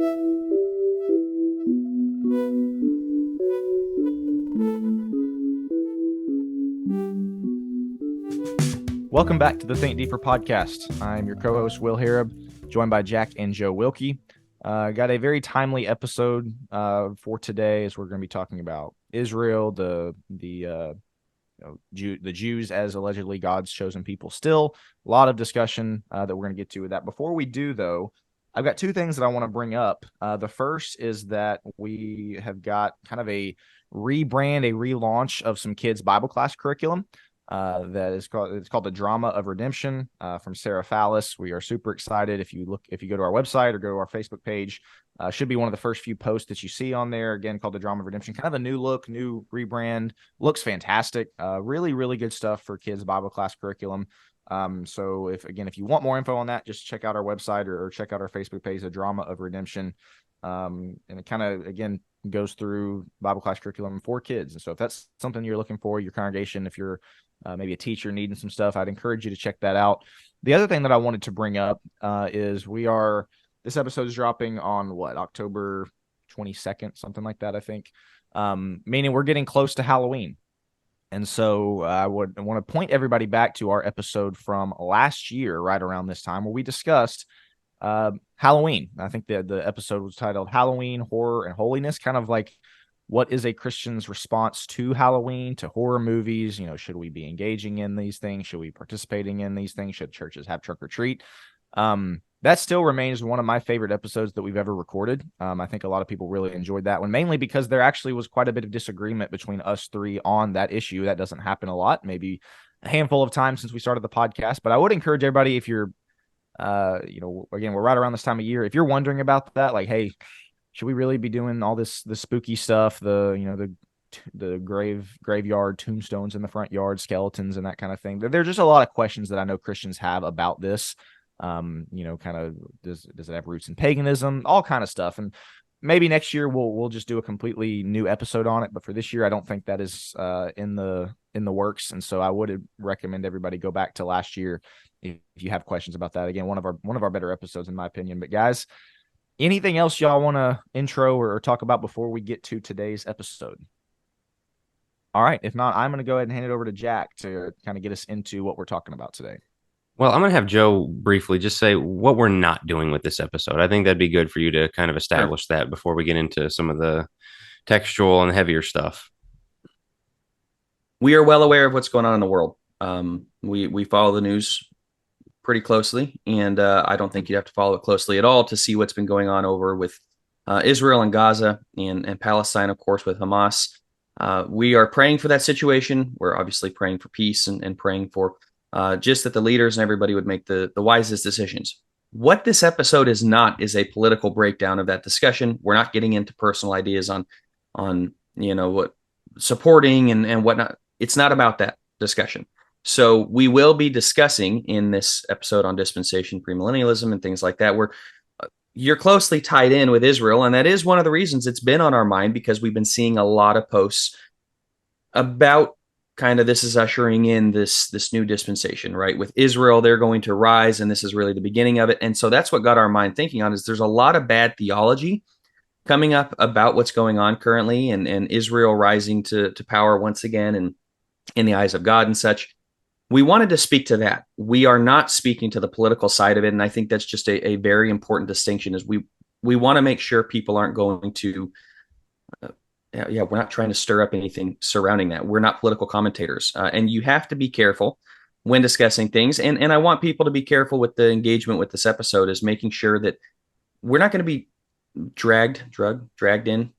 Welcome back to the Think Deeper podcast. I'm your co-host, Will Harrub, joined by Jack and Joe Wilkie. Got a very timely episode for today, as we're going to be talking about Israel, the Jews as allegedly God's chosen people. Still, a lot of discussion that we're going to get to with that. Before we do, though, I've got two things that I want to bring up. The first is that we have got kind of a relaunch of some kids' Bible class curriculum. That is called The Drama of Redemption from Sarah Fallis. We are super excited. If you go to our website or go to our Facebook page, should be one of the first few posts that you see on there. Again, called The Drama of Redemption. Kind of a new look, new rebrand. Looks fantastic. Really, really good stuff for kids' Bible class curriculum. So if you want more info on that, just check out our website or check out our Facebook page, The Drama of Redemption. And it kind of, again, goes through Bible class curriculum for kids. And so if that's something you're looking for, your congregation, if you're maybe a teacher needing some stuff, I'd encourage you to check that out. The other thing that I wanted to bring up is this episode is dropping on October 22nd, something like that, I think, meaning we're getting close to Halloween. And so I want to point everybody back to our episode from last year, right around this time, where we discussed Halloween. I think the episode was titled Halloween, Horror, and Holiness, kind of like what is a Christian's response to Halloween, to horror movies? Should we be engaging in these things? Should we be participating in these things? Should churches have trick or treat? That still remains one of my favorite episodes that we've ever recorded. I think a lot of people really enjoyed that one, mainly because there actually was quite a bit of disagreement between us three on that issue. That doesn't happen a lot, maybe a handful of times since we started the podcast. But I would encourage everybody, if you're, again, we're right around this time of year. If you're wondering about that, like, hey, should we really be doing all the spooky stuff, the graveyard tombstones in the front yard, skeletons and that kind of thing? There's just a lot of questions that I know Christians have about this. Kind of does it have roots in paganism, all kind of stuff. And maybe next year we'll just do a completely new episode on it. But for this year, I don't think that is in the works. And so I would recommend everybody go back to last year if you have questions about that. Again, one of our better episodes in my opinion. But guys, anything else y'all want to intro or talk about before we get to today's episode? All right. If not, I'm going to go ahead and hand it over to Jack to kind of get us into what we're talking about today. Well, I'm going to have Joe briefly just say what we're not doing with this episode. I think that'd be good for you to kind of establish that before we get into some of the textual and heavier stuff. We are well aware of what's going on in the world. We follow the news pretty closely, and I don't think you'd have to follow it closely at all to see what's been going on over with Israel and Gaza and Palestine, of course, with Hamas. We are praying for that situation. We're obviously praying for peace and praying for just that the leaders and everybody would make the wisest decisions. What this episode is not is a political breakdown of that discussion. We're not getting into personal ideas on what supporting and whatnot. It's not about that discussion. So we will be discussing in this episode on dispensation, premillennialism, and things like that, where you're closely tied in with Israel. And that is one of the reasons it's been on our mind, because we've been seeing a lot of posts about kind of this is ushering in this new dispensation, right? With Israel, they're going to rise, and this is really the beginning of it. And so that's what got our mind thinking on is there's a lot of bad theology coming up about what's going on currently and Israel rising to power once again and in the eyes of God and such. We wanted to speak to that. We are not speaking to the political side of it. And I think that's just a very important distinction is we want to make sure people aren't going to, we're not trying to stir up anything surrounding that. We're not political commentators. And you have to be careful when discussing things. And I want people to be careful with the engagement with this episode is making sure that we're not going to be dragged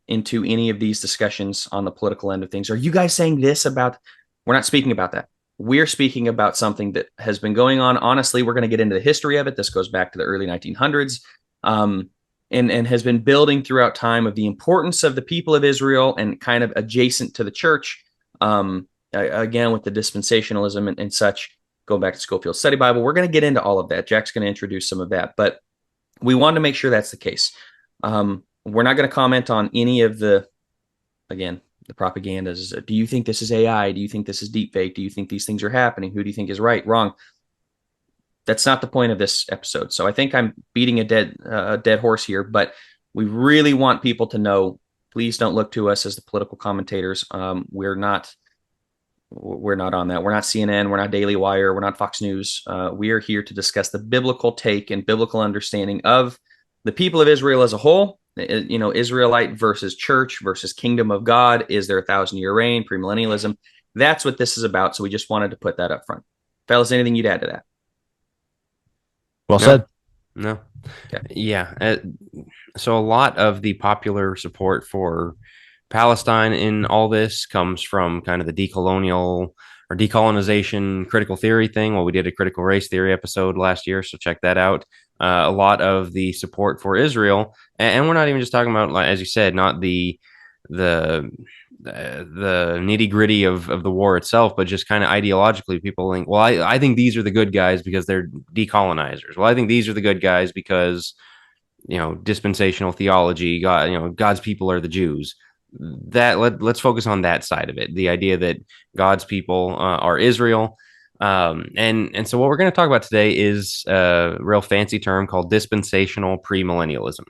into any of these discussions on the political end of things. Are you guys saying this about, we're not speaking about that. We're speaking about something that has been going on. Honestly, we're going to get into the history of it. This goes back to the early 1900s and has been building throughout time of the importance of the people of Israel and kind of adjacent to the church. Again, with the dispensationalism and such, going back to Scofield's Study Bible, we're going to get into all of that. Jack's going to introduce some of that, but we want to make sure that's the case. We're not going to comment on any of the propaganda. Do you think this is AI? Do you think this is deepfake? Do you think these things are happening? Who do you think is right, wrong? That's not the point of this episode. So I think I'm beating a dead horse here, but we really want people to know, please don't look to us as the political commentators. We're not on that. We're not CNN. We're not Daily Wire. We're not Fox News. We are here to discuss the biblical take and biblical understanding of the people of Israel as a whole. Israelite versus church versus kingdom of God. Is there a 1,000-year reign? Premillennialism. That's what this is about. So we just wanted to put that up front. Fellas, anything you'd add to that? Well said. No. Okay. Yeah. So a lot of the popular support for Palestine in all this comes from kind of the decolonial or decolonization critical theory thing. Well, we did a critical race theory episode last year, so check that out. A lot of the support for Israel, and we're not even just talking about, as you said, not the nitty gritty of the war itself, but just kind of ideologically, people think, well, I think these are the good guys because they're decolonizers. Well, I think these are the good guys because, dispensational theology, God, God's people are the Jews. Let's focus on that side of it. The idea that God's people are Israel. And so what we're going to talk about today is a real fancy term called dispensational premillennialism.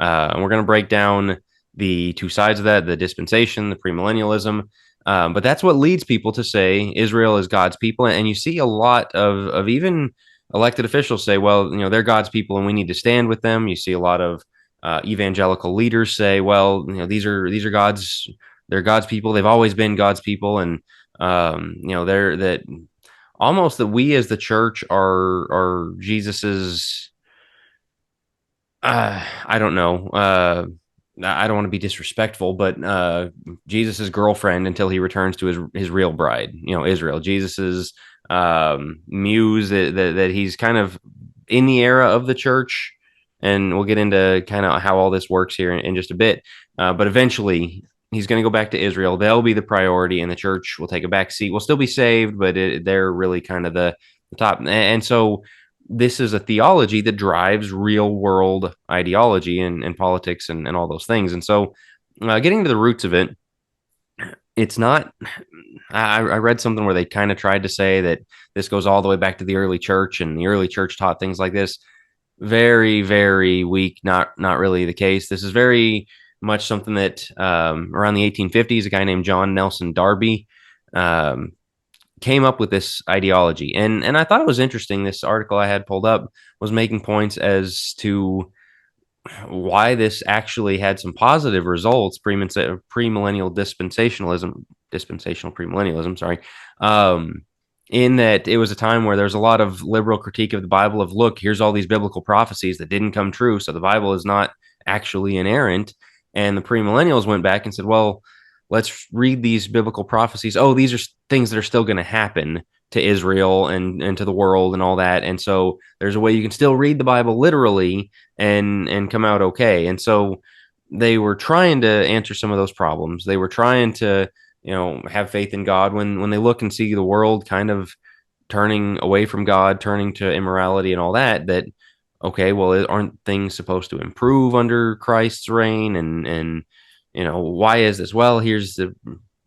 And we're going to break down the two sides of that, the dispensation, the premillennialism. But that's what leads people to say Israel is God's people. And you see a lot of even elected officials say, well, they're God's people and we need to stand with them. You see a lot of evangelical leaders say, well, these are they're God's people. They've always been God's people. And, they're that almost that we as the church are Jesus's, I don't know. I don't want to be disrespectful, but Jesus's girlfriend until he returns to his real bride, Israel. Jesus's muse that he's kind of in the era of the church, and we'll get into kind of how all this works here in just a bit. But eventually, he's going to go back to Israel. They'll be the priority, and the church will take a back seat. We'll still be saved, but they're really kind of the top. And so this is a theology that drives real world ideology and politics and all those things. And so getting to the roots of it, it's not, I read something where they kind of tried to say that this goes all the way back to the early church, and the early church taught things like this. Very, very weak. Not really the case. This is very much something that around the 1850s, a guy named John Nelson Darby came up with this ideology. And I thought it was interesting. This article I had pulled up was making points as to why this actually had some positive results, premillennial dispensational premillennialism, sorry. In that it was a time where there's a lot of liberal critique of the Bible of, look, here's all these biblical prophecies that didn't come true. So the Bible is not actually inerrant. And the premillennials went back and said, well, let's read these biblical prophecies. Oh, these are things that are still going to happen to Israel and to the world and all that. And so there's a way you can still read the Bible literally and come out okay. And so they were trying to answer some of those problems. They were trying to, have faith in God when they look and see the world kind of turning away from God, turning to immorality and all that, okay, well, aren't things supposed to improve under Christ's reign? And why is this? Well, here's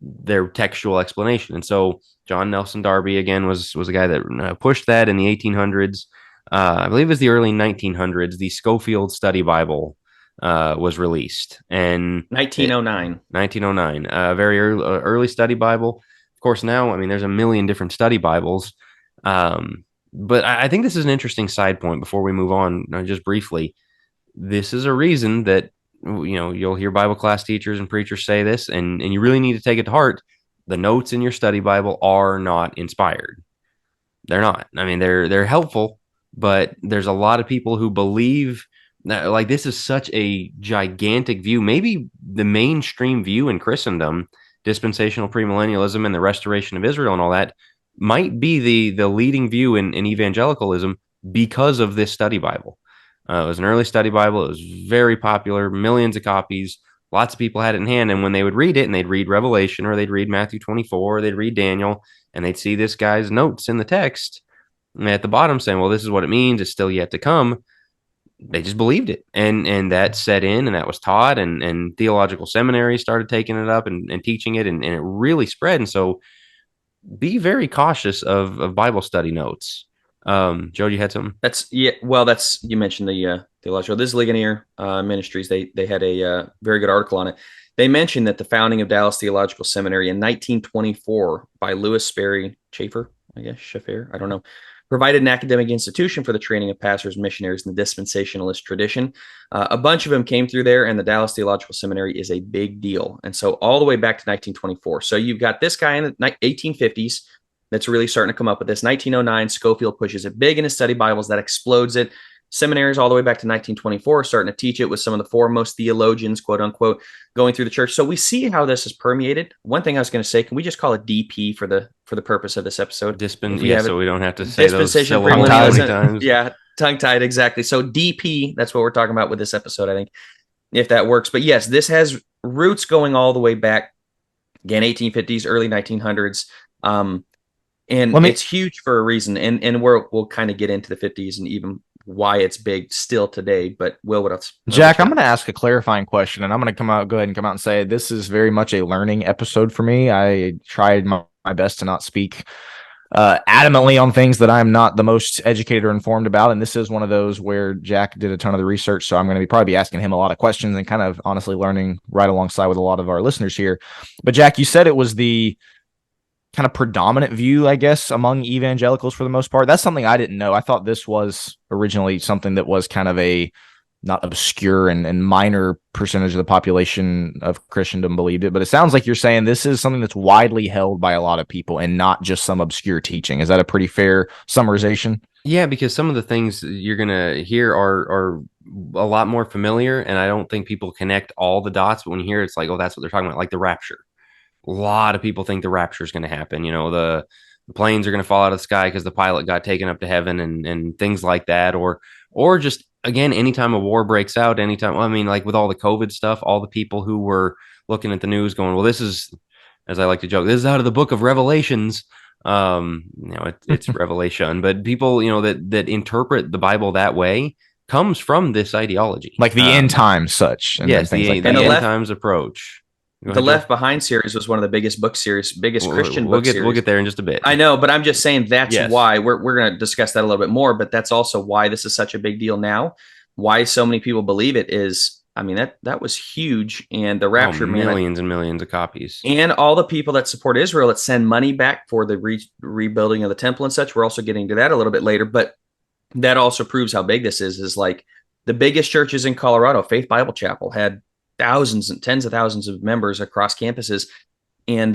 their textual explanation. And so John Nelson Darby, again, was a guy that pushed that in the 1800s. I believe it was the early 1900s. The Schofield Study Bible was released. And 1909, a very early study Bible. Of course, now, there's a million different study Bibles. But I think this is an interesting side point before we move on, just briefly. This is a reason that you'll hear Bible class teachers and preachers say this, and you really need to take it to heart. The notes in your study Bible are not inspired. They're not. They're helpful, but there's a lot of people who believe that, like, this is such a gigantic view, maybe the mainstream view in Christendom, dispensational premillennialism and the restoration of Israel and all that might be the leading view in evangelicalism because of this study Bible. It was an early study Bible. It was very popular, millions of copies. Lots of people had it in hand. And when they would read it, and they'd read Revelation, or they'd read Matthew 24, or they'd read Daniel, and they'd see this guy's notes in the text at the bottom saying, well, this is what it means. It's still yet to come. They just believed it. And that set in, and that was taught, and theological seminaries started taking it up and teaching it, and it really spread. And so be very cautious of Bible study notes. Joe, you had something? You mentioned the Theological. This is Ligonier Ministries. They had a very good article on it. They mentioned that the founding of Dallas Theological Seminary in 1924 by Lewis Sperry Chafer, I guess, Chafer, I don't know, provided an academic institution for the training of pastors and missionaries in the dispensationalist tradition. A bunch of them came through there, and the Dallas Theological Seminary is a big deal. And so all the way back to 1924. So you've got this guy in the 1850s that's really starting to come up with this. 1909, Scofield pushes it big in his study Bibles. That explodes it. Seminaries all the way back to 1924 starting to teach it with some of the foremost theologians, quote unquote, going through the church. So we see how this is permeated. One thing I was going to say, can we just call it DP for the purpose of this episode? So we don't have to say those syllables many times. Yeah, tongue-tied, exactly. So DP, that's what we're talking about with this episode, I think, if that works. But yes, this has roots going all the way back, again, 1850s, early 1900s. And it's huge for a reason. And we'll kind of get into the 50s and even why it's big still today. But Will, what else? Jack, I'm going to ask a clarifying question, and I'm going to go ahead and say this is very much a learning episode for me. I tried my best to not speak adamantly on things that I'm not the most educated or informed about, and this is one of those where Jack did a ton of the research, so I'm going to probably be asking him a lot of questions and kind of honestly learning right alongside with a lot of our listeners here. But Jack, you said it was the kind of predominant view, I guess, among evangelicals for the most part. That's something I didn't know. I thought this was originally something that was kind of a not obscure and minor percentage of the population of Christendom believed it. But it sounds like you're saying this is something that's widely held by a lot of people and not just some obscure teaching. Is that a pretty fair summarization? Yeah, because some of the things you're going to hear are a lot more familiar, and I don't think people connect all the dots. But when you hear it, it's like, oh, that's what they're talking about, like the rapture. A lot of people think the rapture is going to happen. You know, the planes are going to fall out of the sky because the pilot got taken up to heaven and things like that. Or just, again, anytime a war breaks out, like with all the COVID stuff, all the people who were looking at the news going, well, this is, as I like to joke, this is out of the book of Revelations. It's Revelation, but people, that interpret the Bible that way comes from this ideology. Like the end times such. Yes, the end times approach. The Left Behind series was one of the biggest Christian book series. We'll get there in just a bit. I know, but I'm just saying that's why we're going to discuss that a little bit more. But that's also why this is such a big deal now. Why so many people believe it is, I mean, that was huge. And the rapture, millions and millions of copies. And all the people that support Israel that send money back for the rebuilding of the temple and such. We're also getting to that a little bit later. But that also proves how big this is like the biggest churches in Colorado, Faith Bible Chapel, had thousands and tens of thousands of members across campuses. And,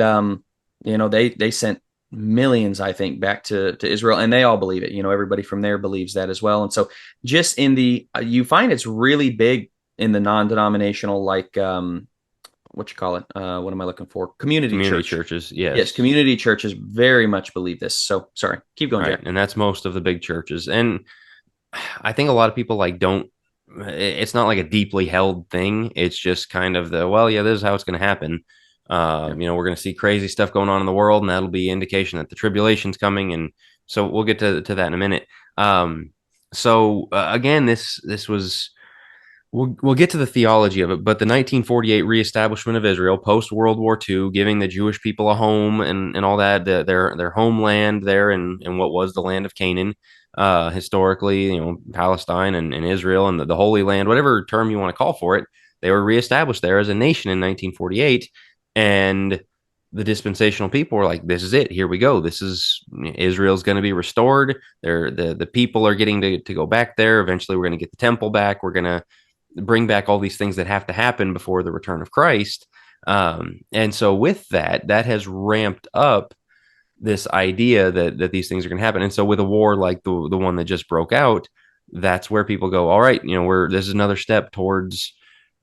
they sent millions, I think, back to Israel, and they all believe it. Everybody from there believes that as well. And so just in you find it's really big in the non-denominational, like, what you call it? What am I looking for? Community churches. Yes. Yes. Community churches very much believe this. So sorry, keep going, Jack. And that's most of the big churches. And I think a lot of people it's not like a deeply held thing. It's just kind of this is how it's going to happen. We're going to see crazy stuff going on in the world, and that'll be indication that the tribulation's coming. And so we'll get to that in a minute. Again, this was, we'll get to the theology of it, but the 1948 reestablishment of Israel post World War II, giving the Jewish people a home and all that, their homeland there in what was the land of Canaan. Historically, Palestine and Israel and the Holy Land, whatever term you want to call for it, they were reestablished there as a nation in 1948. And the dispensational people were like, this is it. Here we go. Israel's going to be restored. The people are getting to go back there. Eventually, we're going to get the temple back. We're going to bring back all these things that have to happen before the return of Christ. And so with that has ramped up this idea that these things are going to happen. And so with a war like the one that just broke out, that's where people go, all right, this is another step towards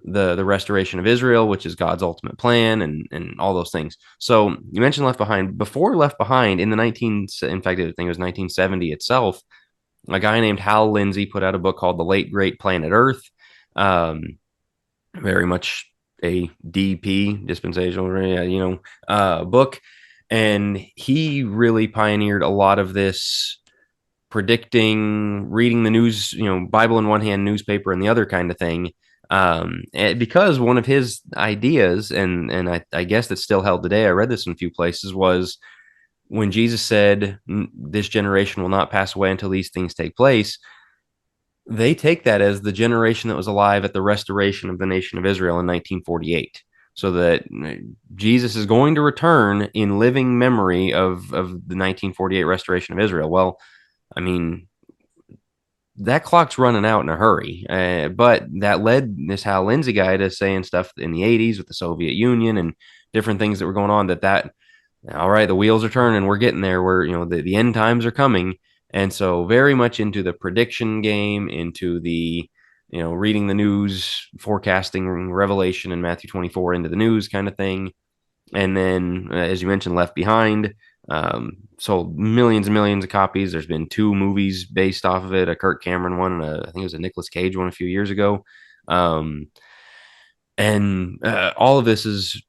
the restoration of Israel, which is God's ultimate plan and all those things. So you mentioned Left Behind. Before Left Behind, in fact, I think it was 1970 itself, a guy named Hal Lindsey put out a book called The Late Great Planet Earth. Very much a DP, dispensational, book. And he really pioneered a lot of this predicting, reading the news, Bible in one hand, newspaper in the other kind of thing. Because one of his ideas, and I guess that's still held today, I read this in a few places, was when Jesus said, this generation will not pass away until these things take place. they take that as the generation that was alive at the restoration of the nation of Israel in 1948. So that Jesus is going to return in living memory of the 1948 restoration of Israel. Well, I mean, that clock's running out in a hurry. But that led this Hal Lindsey guy to saying stuff in the 80s with the Soviet Union and different things that were going on that all right, the wheels are turning. We're getting there. The end times are coming. And so very much into the prediction game, into the, reading the news, forecasting Revelation and Matthew 24 into the news kind of thing. And then, as you mentioned, Left Behind, sold millions and millions of copies. There's been 2 movies based off of it, a Kirk Cameron one, and I think it was a Nicolas Cage one a few years ago. And all of this is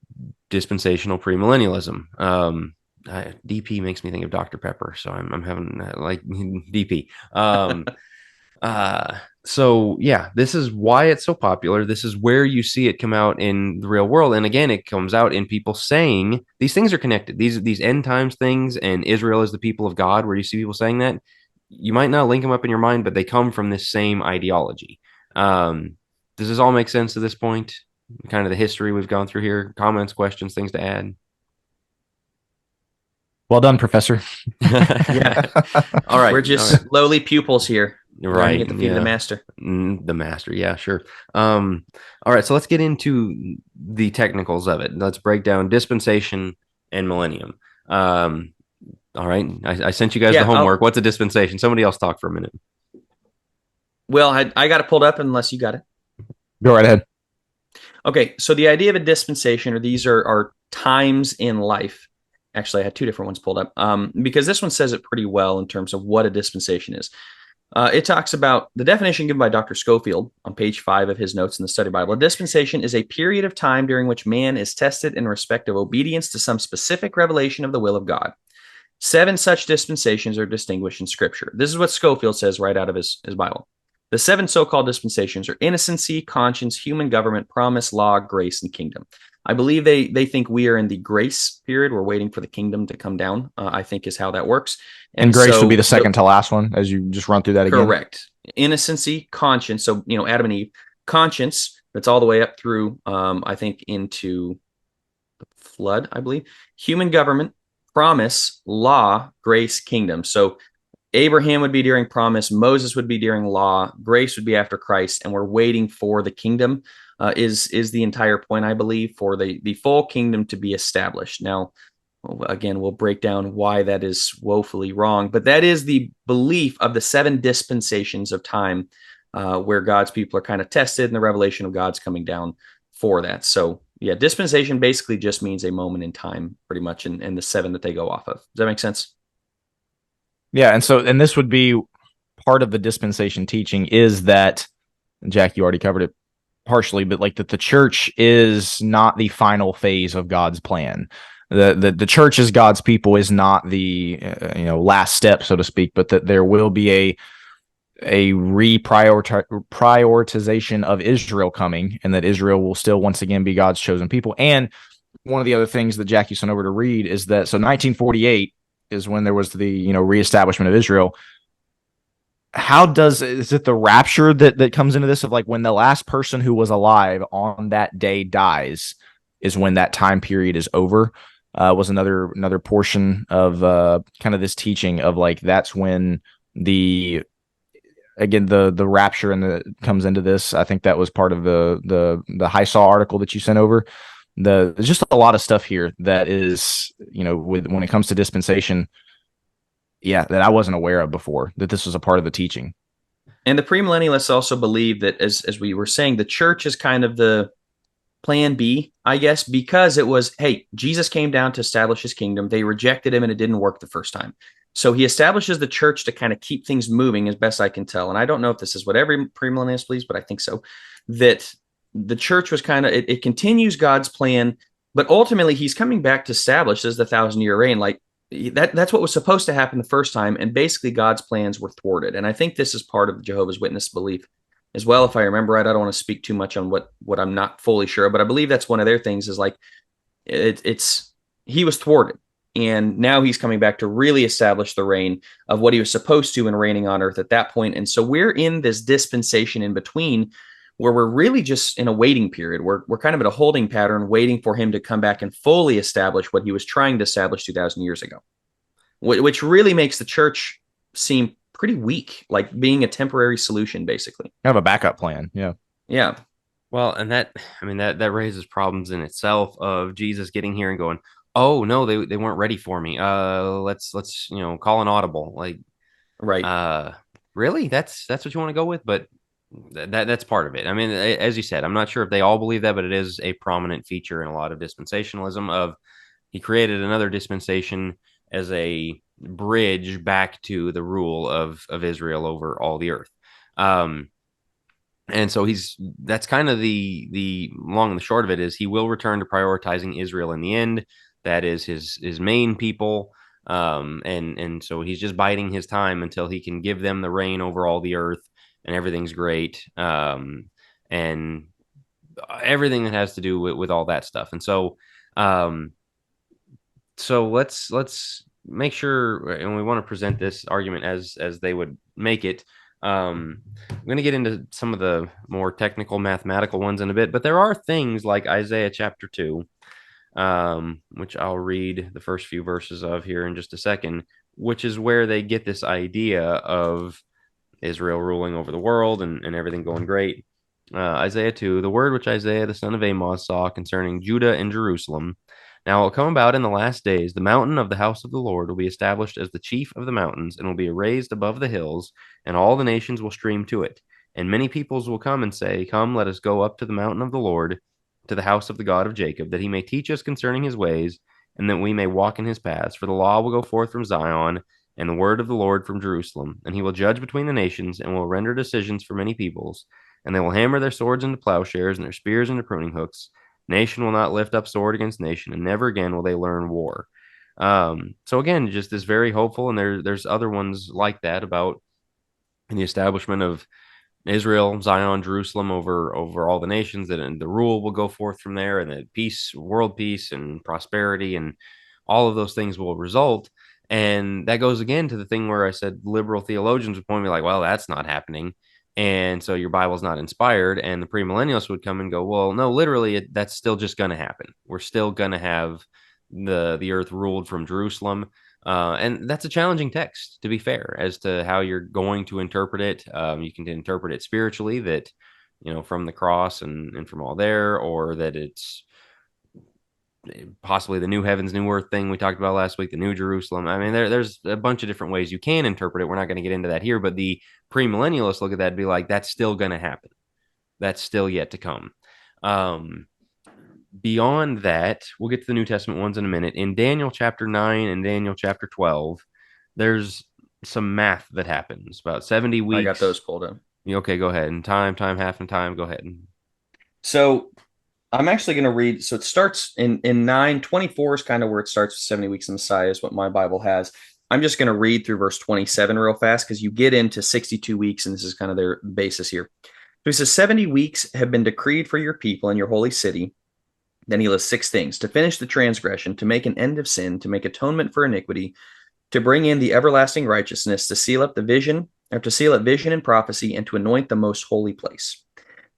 dispensational premillennialism. DP makes me think of Dr. Pepper, so I'm having like DP. So yeah, this is why it's so popular. This is where you see it come out in the real world. And again, it comes out in people saying these things are connected. These end times things, and Israel is the people of God, where you see people saying that. You might not link them up in your mind, but they come from this same ideology. Does this all make sense to this point? Kind of the history we've gone through here. Comments, questions, things to add? Well done, Professor. Yeah. All right. We're just lowly pupils here. Right. Get the feet of the master. The master. Yeah, sure. All right. So let's get into the technicals of it. Let's break down dispensation and millennium. All right. I sent you guys the homework. What's a dispensation? Somebody else talk for a minute. Well, I got it pulled up unless you got it. Go right ahead. Okay. So the idea of a dispensation, or these are times in life. Actually, I had 2 different ones pulled up because this one says it pretty well in terms of what a dispensation is. It talks about the definition given by Dr. Schofield on page 5 of his notes in the Study Bible. A dispensation is a period of time during which man is tested in respect of obedience to some specific revelation of the will of God. 7 such dispensations are distinguished in Scripture. This is what Schofield says right out of his Bible. The 7 so-called dispensations are innocency, conscience, human government, promise, law, grace, and kingdom. I believe they think we are in the grace period. We're waiting for the kingdom to come down, I think is how that works. And grace would be the second to last one, as you just run through that again. Correct. Innocency, conscience. So, Adam and Eve. Conscience, that's all the way up through, I think, into the flood, I believe. Human government, promise, law, grace, kingdom. So Abraham would be during promise, Moses would be during law, grace would be after Christ, and we're waiting for the kingdom. Is the entire point, I believe, for the full kingdom to be established. Now, again, we'll break down why that is woefully wrong, but that is the belief of the 7 dispensations of time where God's people are kind of tested and the revelation of God's coming down for that. So yeah, dispensation basically just means a moment in time, pretty much, in the 7 that they go off of. Does that make sense? Yeah, and this would be part of the dispensation teaching is that, Jack, you already covered it partially, but like that the church is not the final phase of God's plan. The church as God's people is not the last step, so to speak, but that there will be a reprioritization of Israel coming, and that Israel will still once again be God's chosen people. And one of the other things that Jackie sent over to read is that 1948 is when there was the reestablishment of Israel. Is it the rapture that comes into this, of like when the last person who was alive on that day dies is when that time period is over? Was another portion of kind of this teaching of like that's when the rapture comes into this. I think that was part of the Hisaw article that you sent over. There's just a lot of stuff here that is when it comes to dispensation. Yeah, that I wasn't aware of before, that this was a part of the teaching. And the premillennialists also believe that, as we were saying, the church is kind of the plan B, I guess, because it was, hey, Jesus came down to establish his kingdom. They rejected him and it didn't work the first time. So he establishes the church to kind of keep things moving, as best I can tell. And I don't know if this is what every premillennialist believes, but I think so, that the church was kind of, it continues God's plan, but ultimately he's coming back to establish as the 1,000-year reign. Like, that's what was supposed to happen the first time, and basically God's plans were thwarted. And I think this is part of Jehovah's Witness belief as well, if I remember right. I don't want to speak too much on what I'm not fully sure, but I believe that's one of their things is like he was thwarted. And now he's coming back to really establish the reign of what he was supposed to in reigning on earth at that point. And so we're in this dispensation in between where we're really just in a waiting period. We're kind of at a holding pattern, waiting for him to come back and fully establish what he was trying to establish 2,000 years ago, which really makes the church seem pretty weak, like being a temporary solution, basically. Kind of a backup plan. Yeah. Yeah. Well, and that raises problems in itself of Jesus getting here and going, oh no, they weren't ready for me. Let's call an audible. Like, right. Really? That's what you want to go with? But that's part of it. I mean, as you said, I'm not sure if they all believe that, but it is a prominent feature in a lot of dispensationalism of he created another dispensation as a bridge back to the rule of Israel over all the earth. And so that's kind of the long and the short of it is he will return to prioritizing Israel in the end. That is his main people. And so he's just biding his time until he can give them the reign over all the earth and everything's great. And everything that has to do with all that stuff. And so, so let's make sure, and we want to present this argument as they would make it. I'm going to get into some of the more technical mathematical ones in a bit, but there are things like Isaiah chapter 2, which I'll read the first few verses of here in just a second, which is where they get this idea of Israel ruling over the world and everything going great. Isaiah 2, the word which Isaiah the son of Amos saw concerning Judah and Jerusalem. Now it will come about in the last days, the mountain of the house of the Lord will be established as the chief of the mountains, and will be raised above the hills, and all the nations will stream to it. And many peoples will come and say, come, let us go up to the mountain of the Lord, to the house of the God of Jacob, that he may teach us concerning his ways, and that we may walk in his paths. For the law will go forth from Zion, and the word of the Lord from Jerusalem. And he will judge between the nations, and will render decisions for many peoples. And they will hammer their swords into plowshares, and their spears into pruning hooks. Nation will not lift up sword against nation, and never again will they learn war. So again, just this very hopeful, and there's other ones like that about the establishment of Israel, Zion, Jerusalem over all the nations, that the rule will go forth from there, and that peace, world peace, and prosperity, and all of those things will result. And that goes again to the thing where I said liberal theologians would point me like, well, that's not happening. And so your Bible's not inspired. And the premillennialists would come and go, well, no, literally, that's still just going to happen. We're still going to have the earth ruled from Jerusalem. And that's a challenging text, to be fair, as to how you're going to interpret it. You can interpret it spiritually, that, from the cross and from all there, or that it's possibly the new heavens, new earth thing we talked about last week, the new Jerusalem. I mean, there's a bunch of different ways you can interpret it. We're not going to get into that here, but the premillennialists look at that and be like, that's still going to happen. That's still yet to come. Beyond that, we'll get to the New Testament ones in a minute. In Daniel chapter 9 and Daniel chapter 12, there's some math that happens about 70 weeks. I got those pulled up. Okay, go ahead. And time, half, and time. Go ahead. So I'm actually going to read. So it starts in 9:24 is kind of where it starts with 70 weeks of Messiah is what my Bible has. I'm just going to read through verse 27 real fast because you get into 62 weeks, and this is kind of their basis here. So he says, 70 weeks have been decreed for your people and your holy city. Then he lists 6 things: to finish the transgression, to make an end of sin, to make atonement for iniquity, to bring in the everlasting righteousness, to seal up vision and prophecy, and to anoint the most holy place.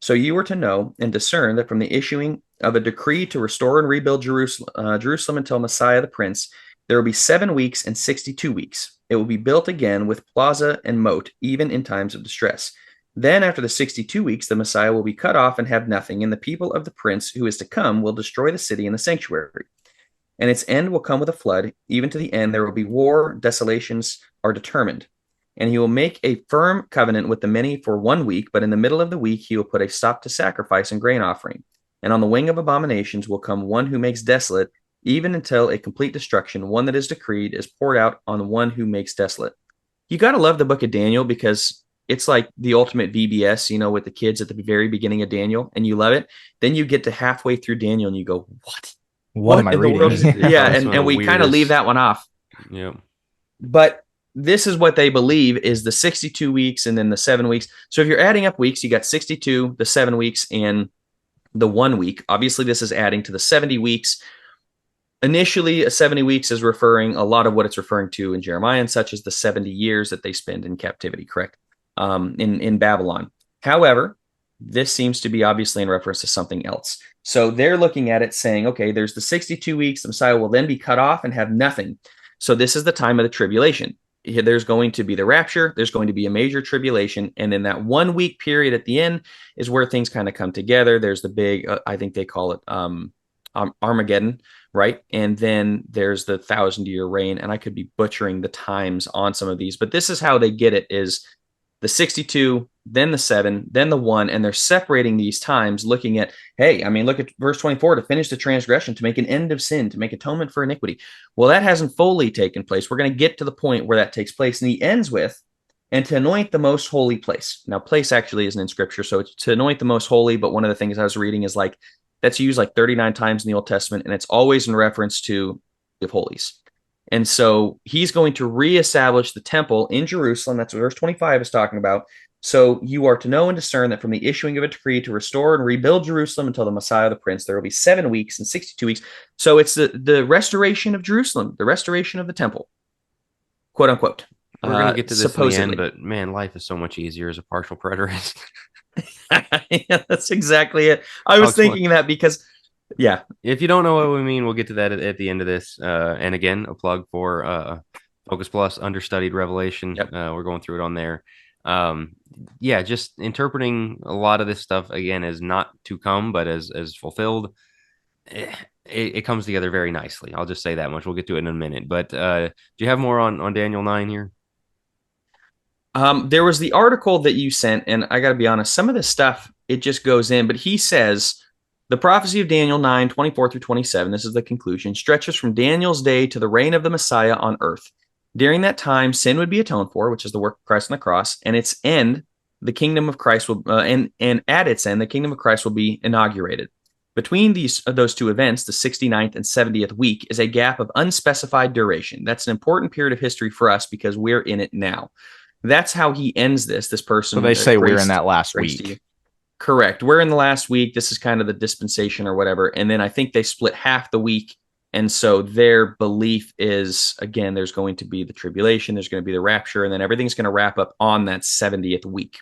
So you are to know and discern that from the issuing of a decree to restore and rebuild Jerusalem until Messiah the Prince, there will be 7 weeks and 62 weeks. It will be built again with plaza and moat, even in times of distress. Then after the 62 weeks, the Messiah will be cut off and have nothing, and the people of the Prince who is to come will destroy the city and the sanctuary. And its end will come with a flood. Even to the end there will be war, desolations are determined. And he will make a firm covenant with the many for 1 week, but in the middle of the week he will put a stop to sacrifice and grain offering. And on the wing of abominations will come one who makes desolate, even until a complete destruction, one that is decreed, is poured out on the one who makes desolate. You got to love the book of Daniel because it's like the ultimate VBS, with the kids at the very beginning of Daniel, and you love it. Then you get to halfway through Daniel and you go, what am I reading? Yeah, and we kind of leave that one off. Yeah. But this is what they believe is the 62 weeks and then the 7 weeks. So if you're adding up weeks, you got 62, the 7 weeks, and the 1 week. Obviously, this is adding to the 70 weeks. initially, 70 weeks is referring a lot of what it's referring to in Jeremiah and such as the 70 years that they spend in captivity, correct? In Babylon. However, this seems to be obviously in reference to something else. So they're looking at it saying, okay, there's the 62 weeks, the Messiah will then be cut off and have nothing. So this is the time of the tribulation. There's going to be the rapture, there's going to be a major tribulation, and then that 1 week period at the end is where things kind of come together. There's the big, I think they call it Armageddon, right? And then there's the 1,000-year reign, and I could be butchering the times on some of these, but this is how they get it: is the 62, then the 7, then the 1, and they're separating these times, looking at, hey, I mean, look at verse 24, to finish the transgression, to make an end of sin, to make atonement for iniquity. Well, that hasn't fully taken place. We're going to get to the point where that takes place, and he ends with, and to anoint the most holy place. Now, place actually isn't in scripture, so it's to anoint the most holy, but one of the things I was reading is like, that's used like 39 times in the Old Testament, and it's always in reference to the holies. And so he's going to reestablish the temple in Jerusalem. That's what verse 25 is talking about. So you are to know and discern that from the issuing of a decree to restore and rebuild Jerusalem until the Messiah, the Prince, there will be 7 weeks and 62 weeks. So it's the restoration of Jerusalem, the restoration of the temple, quote unquote. We're going to get to this supposedly. in the end, but man, life is so much easier as a partial preterist. Yeah, that's exactly it. I was thinking that because, yeah. If you don't know what we mean, we'll get to that at the end of this. And again, a plug for Focus Plus Understudied Revelation. Yep. We're going through it on there. Yeah, just interpreting a lot of this stuff again as not to come, but as fulfilled. It comes together very nicely. I'll just say that much. We'll get to it in a minute. But do you have more on Daniel 9 here? There was the article that you sent, and I got to be honest, some of this stuff, it just goes in, but he says the prophecy of Daniel 9, 24 through 27, this is the conclusion, stretches from Daniel's day to the reign of the Messiah on earth. During that time, sin would be atoned for, which is the work of Christ on the cross, and its end, the kingdom of Christ will, and at its end, the kingdom of Christ will be inaugurated. Between those two events, the 69th and 70th week, is a gap of unspecified duration. That's an important period of history for us because we're in it now. That's how he ends this person. So they say we're in that last week. Correct. We're in the last week. This is kind of the dispensation or whatever. And then I think they split half the week. And so their belief is, again, there's going to be the tribulation, there's going to be the rapture, and then everything's going to wrap up on that 70th week.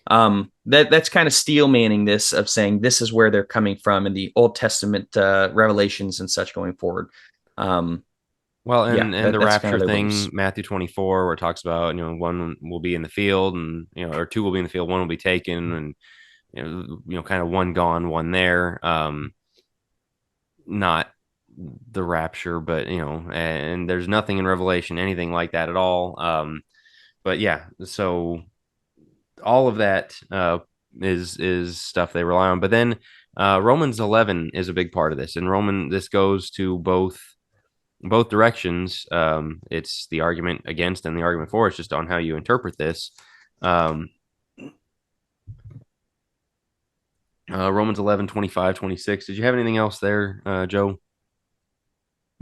That's kind of steel manning this, of saying this is where they're coming from in the Old Testament revelations and such going forward. Well, and the rapture thing, Matthew 24, where it talks about, one will be in the field, and or two will be in the field, one will be taken, and kind of one gone, one there. Not the rapture, but and there's nothing in Revelation, anything like that at all. But yeah, so all of that is stuff they rely on. But then Romans 11 is a big part of this, and this goes to both directions. It's the argument against and the argument for. It's just on how you interpret this. Romans 11, 25, 26. Did you have anything else there, Joe?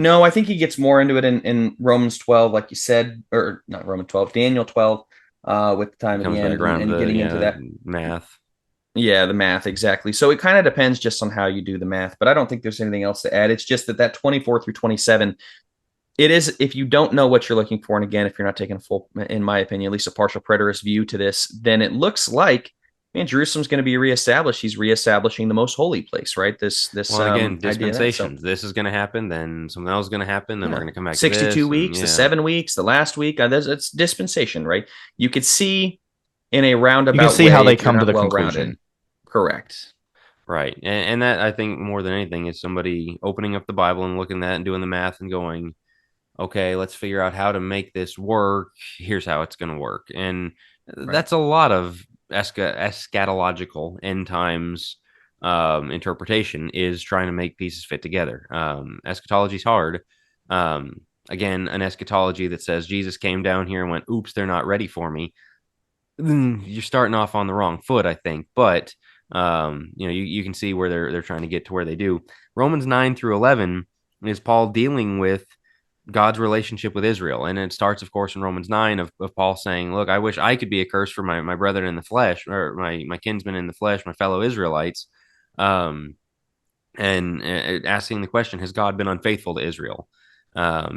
No, I think he gets more into it in Romans 12, like you said, or not Romans 12, Daniel 12, with the time at the end and getting into that math. Yeah, the math, exactly. So it kind of depends just on how you do the math, but I don't think there's anything else to add. It's just that 24 through 27, it is, if you don't know what you're looking for, and again, if you're not taking a full, in my opinion, at least a partial preterist view to this, then it looks like, man, Jerusalem's going to be reestablished. He's reestablishing the most holy place, right? Again, dispensations. This is going to happen, then something else is going to happen, then we're going to come back 62 to this, weeks, the 7 weeks, the last week. It's dispensation, right? You could see in a roundabout way. You can see how they come to the conclusion. Correct. Right. And that, I think, more than anything, is somebody opening up the Bible and looking at that and doing the math and going, okay, let's figure out how to make this work. Here's how it's going to work. And that's a lot of eschatological end times interpretation, is trying to make pieces fit together. Eschatology is hard. Again, an eschatology that says Jesus came down here and went, oops, they're not ready for me. You're starting off on the wrong foot, I think. But you can see where they're trying to get to where they do. Romans 9 through 11 is Paul dealing with God's relationship with Israel. And it starts, of course, in Romans 9 of Paul saying, look, I wish I could be a curse for my brethren in the flesh, or my kinsmen in the flesh, my fellow Israelites. And and asking the question, has God been unfaithful to Israel?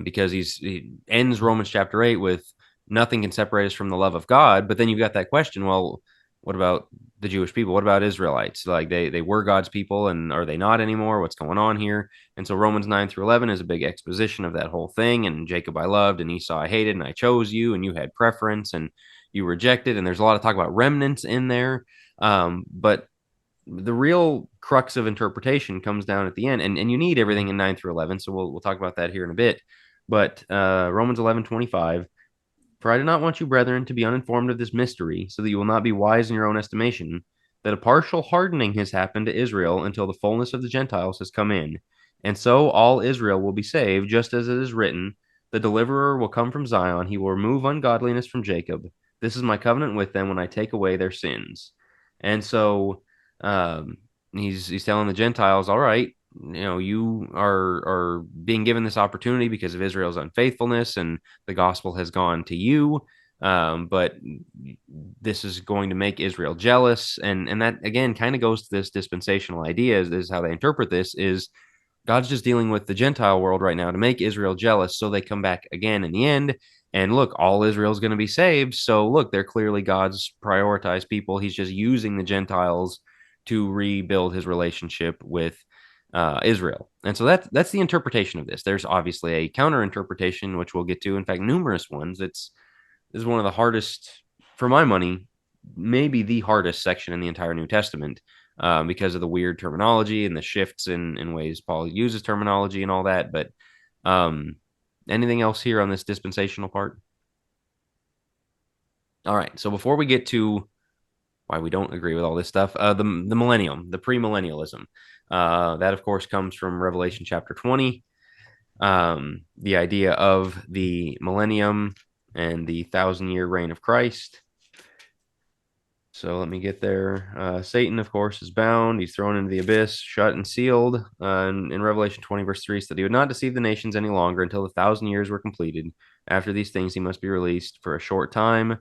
Because he ends Romans chapter 8 with nothing can separate us from the love of God. But then you've got that question, well, what about the Jewish people? What about Israelites? Like they were God's people, and are they not anymore? What's going on here? And so Romans 9 through 11 is a big exposition of that whole thing. And Jacob I loved, and Esau I hated, and I chose you, and you had preference, and you rejected. And there's a lot of talk about remnants in there. But the real crux of interpretation comes down at the end, and you need everything in 9 through 11. So we'll talk about that here in a bit. But Romans 11:25. For I do not want you, brethren, to be uninformed of this mystery, so that you will not be wise in your own estimation, that a partial hardening has happened to Israel until the fullness of the Gentiles has come in. And so all Israel will be saved, just as it is written, the deliverer will come from Zion, he will remove ungodliness from Jacob. This is my covenant with them when I take away their sins. And so he's telling the Gentiles, all right, you are being given this opportunity because of Israel's unfaithfulness, and the gospel has gone to you. But this is going to make Israel jealous, and that again kind of goes to this dispensational idea. Is how they interpret this is God's just dealing with the Gentile world right now to make Israel jealous, so they come back again in the end. And look, all Israel's going to be saved. So look, they're clearly God's prioritized people. He's just using the Gentiles to rebuild his relationship with Israel. And so that's the interpretation of this. There's obviously a counter interpretation, which we'll get to. In fact, numerous ones. This is one of the hardest, for my money, maybe the hardest section in the entire New Testament, because of the weird terminology and the shifts in ways Paul uses terminology and all that. But anything else here on this dispensational part? All right. So before we get to why we don't agree with all this stuff, the millennium, the premillennialism, that of course comes from Revelation chapter 20. The idea of the millennium and the 1,000-year reign of Christ. So let me get there. Satan, of course, is bound. He's thrown into the abyss, shut and sealed. In Revelation 20, verse 3, said he would not deceive the nations any longer until the 1,000 years were completed. After these things, he must be released for a short time.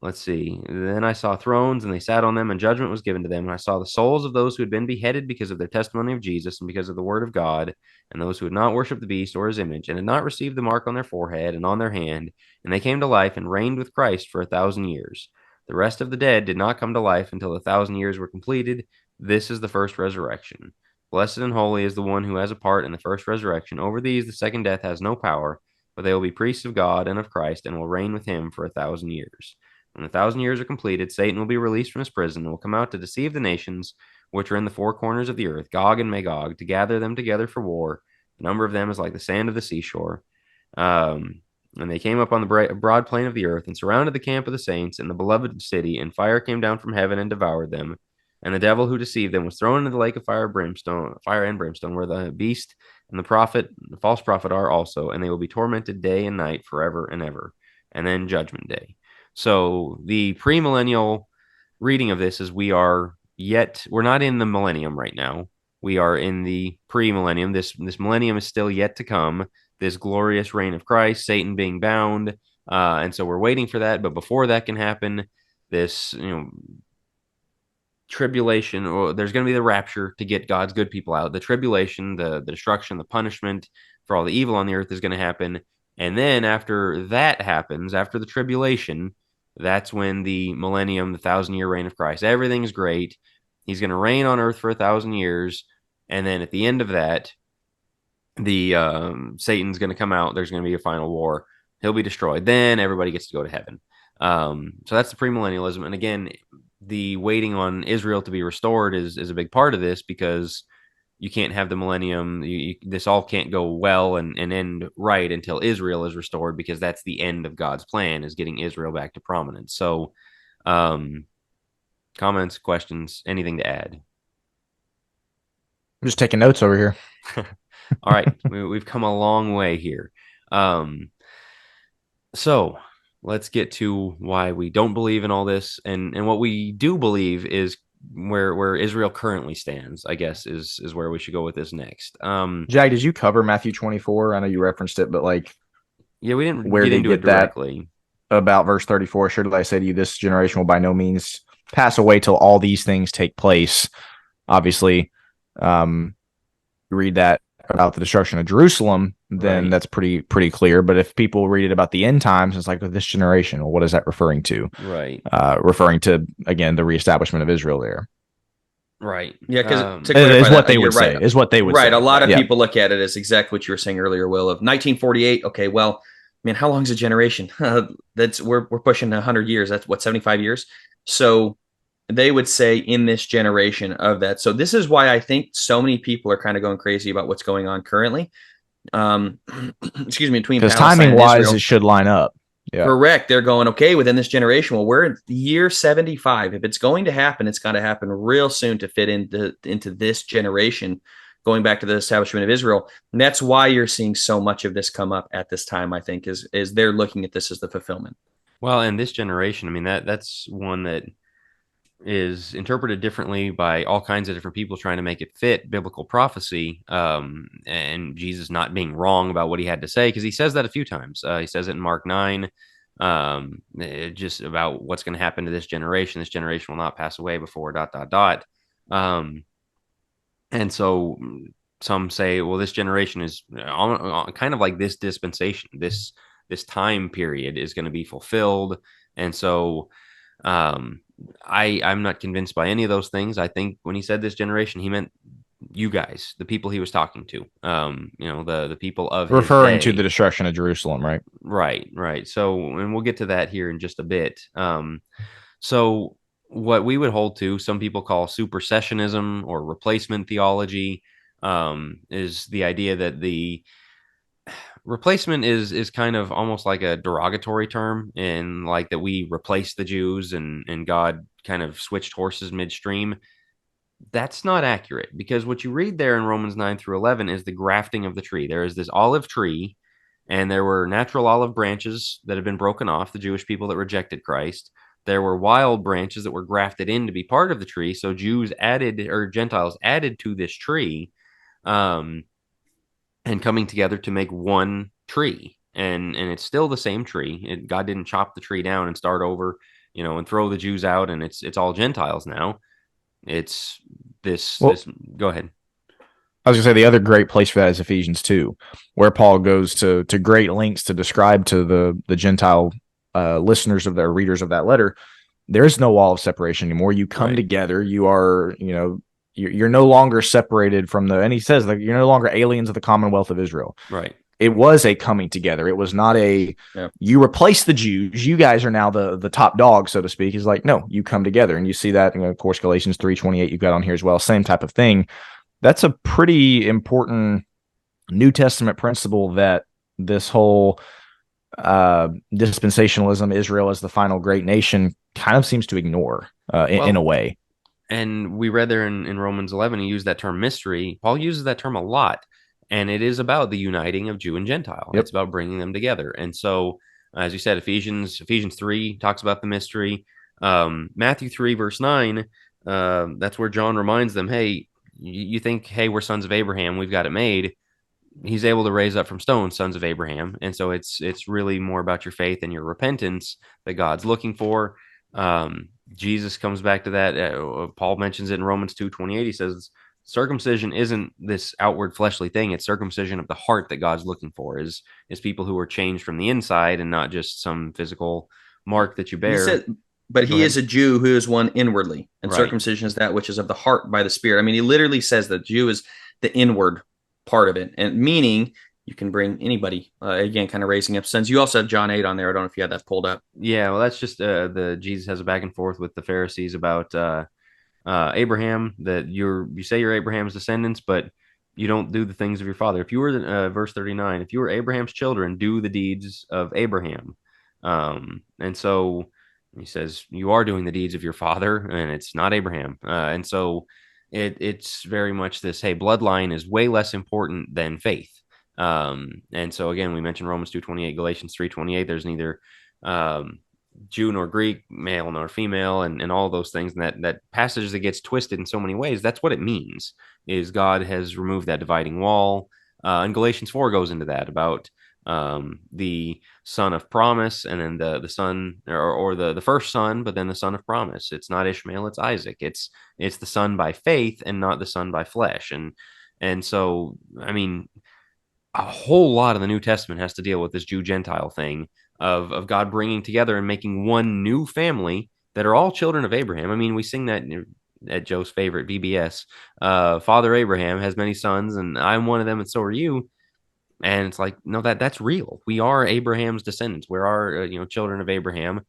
Let's see. Then I saw thrones, and they sat on them, and judgment was given to them. And I saw the souls of those who had been beheaded because of their testimony of Jesus and because of the word of God, and those who had not worshipped the beast or his image, and had not received the mark on their forehead and on their hand. And they came to life and reigned with Christ for 1,000 years. The rest of the dead did not come to life until the 1,000 years were completed. This is the first resurrection. Blessed and holy is the one who has a part in the first resurrection. Over these the second death has no power, but they will be priests of God and of Christ, and will reign with him for 1,000 years. When the 1,000 years are completed, Satan will be released from his prison and will come out to deceive the nations which are in the four corners of the earth, Gog and Magog, to gather them together for war. The number of them is like the sand of the seashore. And they came up on the broad plain of the earth and surrounded the camp of the saints and the beloved city, and fire came down from heaven and devoured them. And the devil who deceived them was thrown into the lake of fire and brimstone, where the beast and the false prophet are also, and they will be tormented day and night forever and ever. And then judgment day. So the premillennial reading of this is we're not in the millennium right now. We are in the premillennium. This millennium is still yet to come. This glorious reign of Christ, Satan being bound, and so we're waiting for that. But before that can happen, this tribulation, or there's going to be the rapture to get God's good people out. The tribulation, the destruction, the punishment for all the evil on the earth is going to happen. And then after that happens, after the tribulation, that's when the millennium, the 1,000-year reign of Christ, everything's great. He's going to reign on earth for 1,000 years. And then at the end of that, the Satan's going to come out. There's going to be a final war. He'll be destroyed. Then everybody gets to go to heaven. So that's the premillennialism. And again, the waiting on Israel to be restored is a big part of this, because you can't have the millennium. This all can't go well and end right until Israel is restored, because that's the end of God's plan, is getting Israel back to prominence. So comments, questions, anything to add? I'm just taking notes over here. All right. We've come a long way here. So let's get to why we don't believe in all this, and what we do believe is where Israel currently stands, I guess, is where we should go with this next. Jack, did you cover Matthew 24? I know you referenced it, but yeah, we didn't get into it directly. About verse 34, surely I say to you, this generation will by no means pass away till all these things take place. Obviously, read that about the destruction of Jerusalem, then that's pretty clear. But if people read it about the end times, it's like, this generation, well, what is that referring to? Right. Referring to, again, the reestablishment of Israel there. Right. Yeah, because to clarify, is what they would say. Is what they would say. Right. A lot of people look at it as exactly what you were saying earlier, Will, of 1948. Okay, well, man, how long is a generation? We're pushing 100 years. That's what, 75 years. So they would say in this generation of that. So this is why I think so many people are kind of going crazy about what's going on currently. Excuse me, between because timing wise, it should line up. Yeah. Correct. They're going, okay, within this generation. Well, we're in year 75. If it's going to happen, it's got to happen real soon to fit into this generation, going back to the establishment of Israel. And that's why you're seeing so much of this come up at this time, I think, is they're looking at this as the fulfillment. Well, and this generation, I mean, that's one that is interpreted differently by all kinds of different people trying to make it fit biblical prophecy, and Jesus not being wrong about what he had to say, because he says that a few times. He says it in Mark 9, just about what's going to happen to this generation. This generation will not pass away before ... And so some say, well, this generation is kind of like this dispensation, this time period is going to be fulfilled. And so I'm not convinced by any of those things. I think when he said this generation, he meant you guys, the people he was talking to, the people of referring to the destruction of Jerusalem, right? Right. So, and we'll get to that here in just a bit. So what we would hold to, some people call supersessionism or replacement theology, is the idea that the replacement is kind of almost like a derogatory term, in like that we replaced the Jews and God kind of switched horses midstream. That's not accurate, because what you read there in Romans 9 through 11 is the grafting of the tree. There is this olive tree, and there were natural olive branches that had been broken off, the Jewish people that rejected Christ. There were wild branches that were grafted in to be part of the tree. So Jews added, or Gentiles added to this tree, and coming together to make one tree. And it's still the same tree. God didn't chop the tree down and start over, and throw the Jews out, and it's all Gentiles now. It's this. Go ahead. I was going to say the other great place for that is Ephesians 2, where Paul goes to great lengths to describe to the Gentile listeners of their readers of that letter, there is no wall of separation anymore. You come together. You are, you're no longer separated from and he says that you're no longer aliens of the commonwealth of Israel. Right. It was a coming together. It was not you replace the Jews. You guys are now the top dog, so to speak. He's like, no, you come together. And you see that, of course, Galatians 3:28, you've got on here as well. Same type of thing. That's a pretty important New Testament principle that this whole dispensationalism, Israel as the final great nation, kind of seems to ignore in a way. And we read there in Romans 11, he used that term mystery. Paul uses that term a lot. And it is about the uniting of Jew and Gentile. Yep. It's about bringing them together. And so, as you said, Ephesians 3 talks about the mystery. Matthew 3, verse 9, that's where John reminds them, hey, you think, hey, we're sons of Abraham, we've got it made. He's able to raise up from stones sons of Abraham. And so it's really more about your faith and your repentance that God's looking for. Jesus comes back to that. Paul mentions it in Romans 2:28. He says, circumcision isn't this outward fleshly thing. It's circumcision of the heart that God's looking for, is people who are changed from the inside and not just some physical mark that you bear. But he is a Jew who is one inwardly, and circumcision is that which is of the heart by the Spirit. I mean, he literally says that Jew is the inward part of it, and meaning you can bring anybody, again, kind of raising up sons. You also have John 8 on there. I don't know if you had that pulled up. Yeah, well, that's just Jesus has a back and forth with the Pharisees about Abraham, that you say you're Abraham's descendants, but you don't do the things of your father. If you were verse 39, if you were Abraham's children, do the deeds of Abraham. And so he says you are doing the deeds of your father, and it's not Abraham. And so it's very much this, hey, bloodline is way less important than faith. And so again, we mentioned Romans 2:28, Galatians 3:28. There's neither Jew nor Greek, male nor female, and all those things. And that passage that gets twisted in so many ways, that's what it means, is God has removed that dividing wall. And Galatians 4 goes into that, about the son of promise, and then the son, or the first son, but then the son of promise. It's not Ishmael, it's Isaac. It's the son by faith and not the son by flesh. And so, I mean, a whole lot of the New Testament has to deal with this Jew Gentile thing of God bringing together and making one new family that are all children of Abraham. I mean, we sing that at Joe's favorite VBS. Father Abraham has many sons, and I'm one of them, and so are you. And it's like, no, that's real. We are Abraham's descendants. We are, children of Abraham,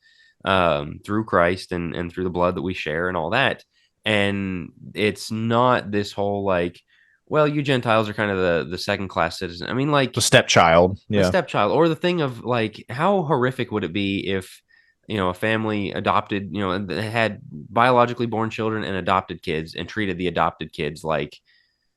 through Christ and through the blood that we share and all that. And it's not this whole like, well, you Gentiles are kind of the second class citizen. I mean, like The stepchild. the Yeah. stepchild, or the thing of like, how horrific would it be if, a family adopted, had biologically born children and adopted kids and treated the adopted kids like,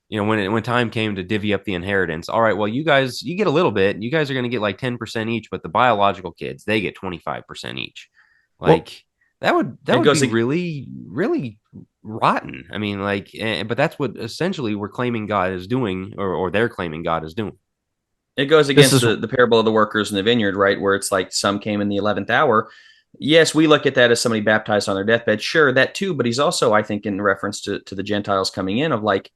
when time came to divvy up the inheritance, all right, well, you guys, you get a little bit. You guys are going to get like 10% each, but the biological kids, they get 25% each. Well, Like that would It be goes really, really rotten. I mean, like, but that's what essentially we're claiming God is doing, or they're claiming God is doing. it goes this against is the parable of the workers in the vineyard, right? Where it's like some came in the 11th hour. Yes, we look at that as somebody baptized on their deathbed. Sure, that too. But he's also, I think, in reference to the Gentiles coming in, of like,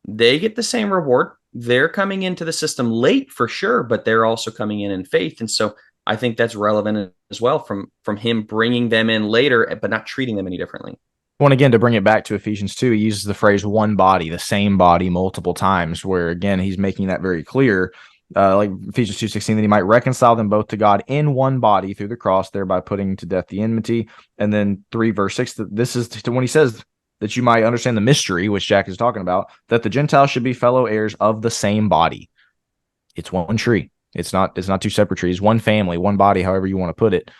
they get the same reward. They're coming into the system late for sure, but they're also coming in faith. And so I think that's relevant as well from him bringing them in later, but not treating them any differently. Well, again, to bring it back to Ephesians 2, he uses the phrase one body, the same body, multiple times, where, again, he's making that very clear, like Ephesians 2:16, that he might reconcile them both to God in one body through the cross, thereby putting to death the enmity. And then 3 verse 6, that this is to when he says that you might understand the mystery, which Jack is talking about, that the Gentiles should be fellow heirs of the same body. It's one tree. It's not two separate trees, one family, one body, however you want to put it.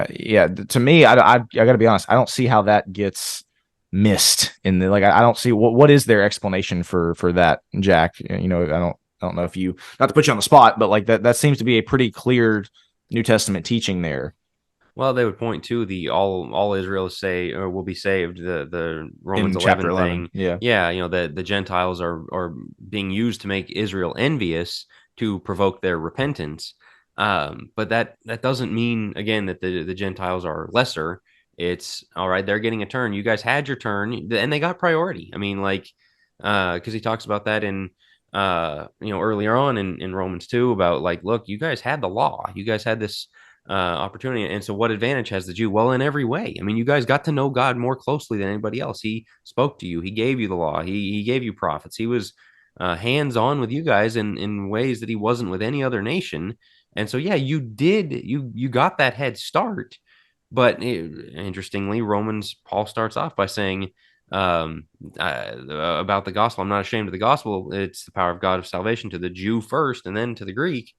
Yeah, to me, I got to be honest, I don't see how that gets missed in the, like, I don't see what is their explanation for that, Jack. I don't know if you, not to put you on the spot, but like that seems to be a pretty clear New Testament teaching there. Well, they would point to the all Israel say or will be saved, the Romans In 11 chapter 11, thing. yeah. The Gentiles are being used to make Israel envious to provoke their repentance. But that doesn't mean, again, that the Gentiles are lesser. It's all right, they're getting a turn. You guys had your turn, and they got priority. I mean, like, because he talks about that in earlier on in Romans 2 about like, look, you guys had the law, you guys had this opportunity, and so what advantage has the Jew? Well, in every way. I mean, you guys got to know God more closely than anybody else. He spoke to you, he gave you the law, he gave you prophets, he was hands on with you guys in ways that he wasn't with any other nation. And so, yeah, you got that head start. But interestingly, Paul starts off by saying about the gospel, I'm not ashamed of the gospel. It's the power of God of salvation to the Jew first and then to the Greek.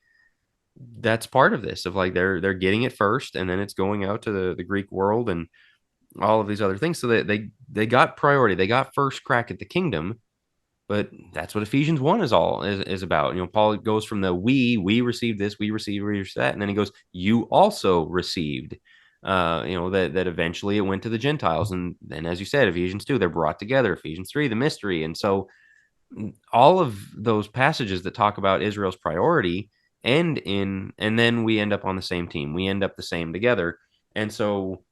That's part of this, of like they're getting it first, and then it's going out to the Greek world and all of these other things. So they got priority. They got first crack at the kingdom. But that's what Ephesians 1 is about. Paul goes from the we received this, we received that, and then he goes, you also received, that eventually it went to the Gentiles. And then, as you said, Ephesians 2, they're brought together. Ephesians 3, the mystery. And so all of those passages that talk about Israel's priority and then we end up on the same team. We end up the same together. And so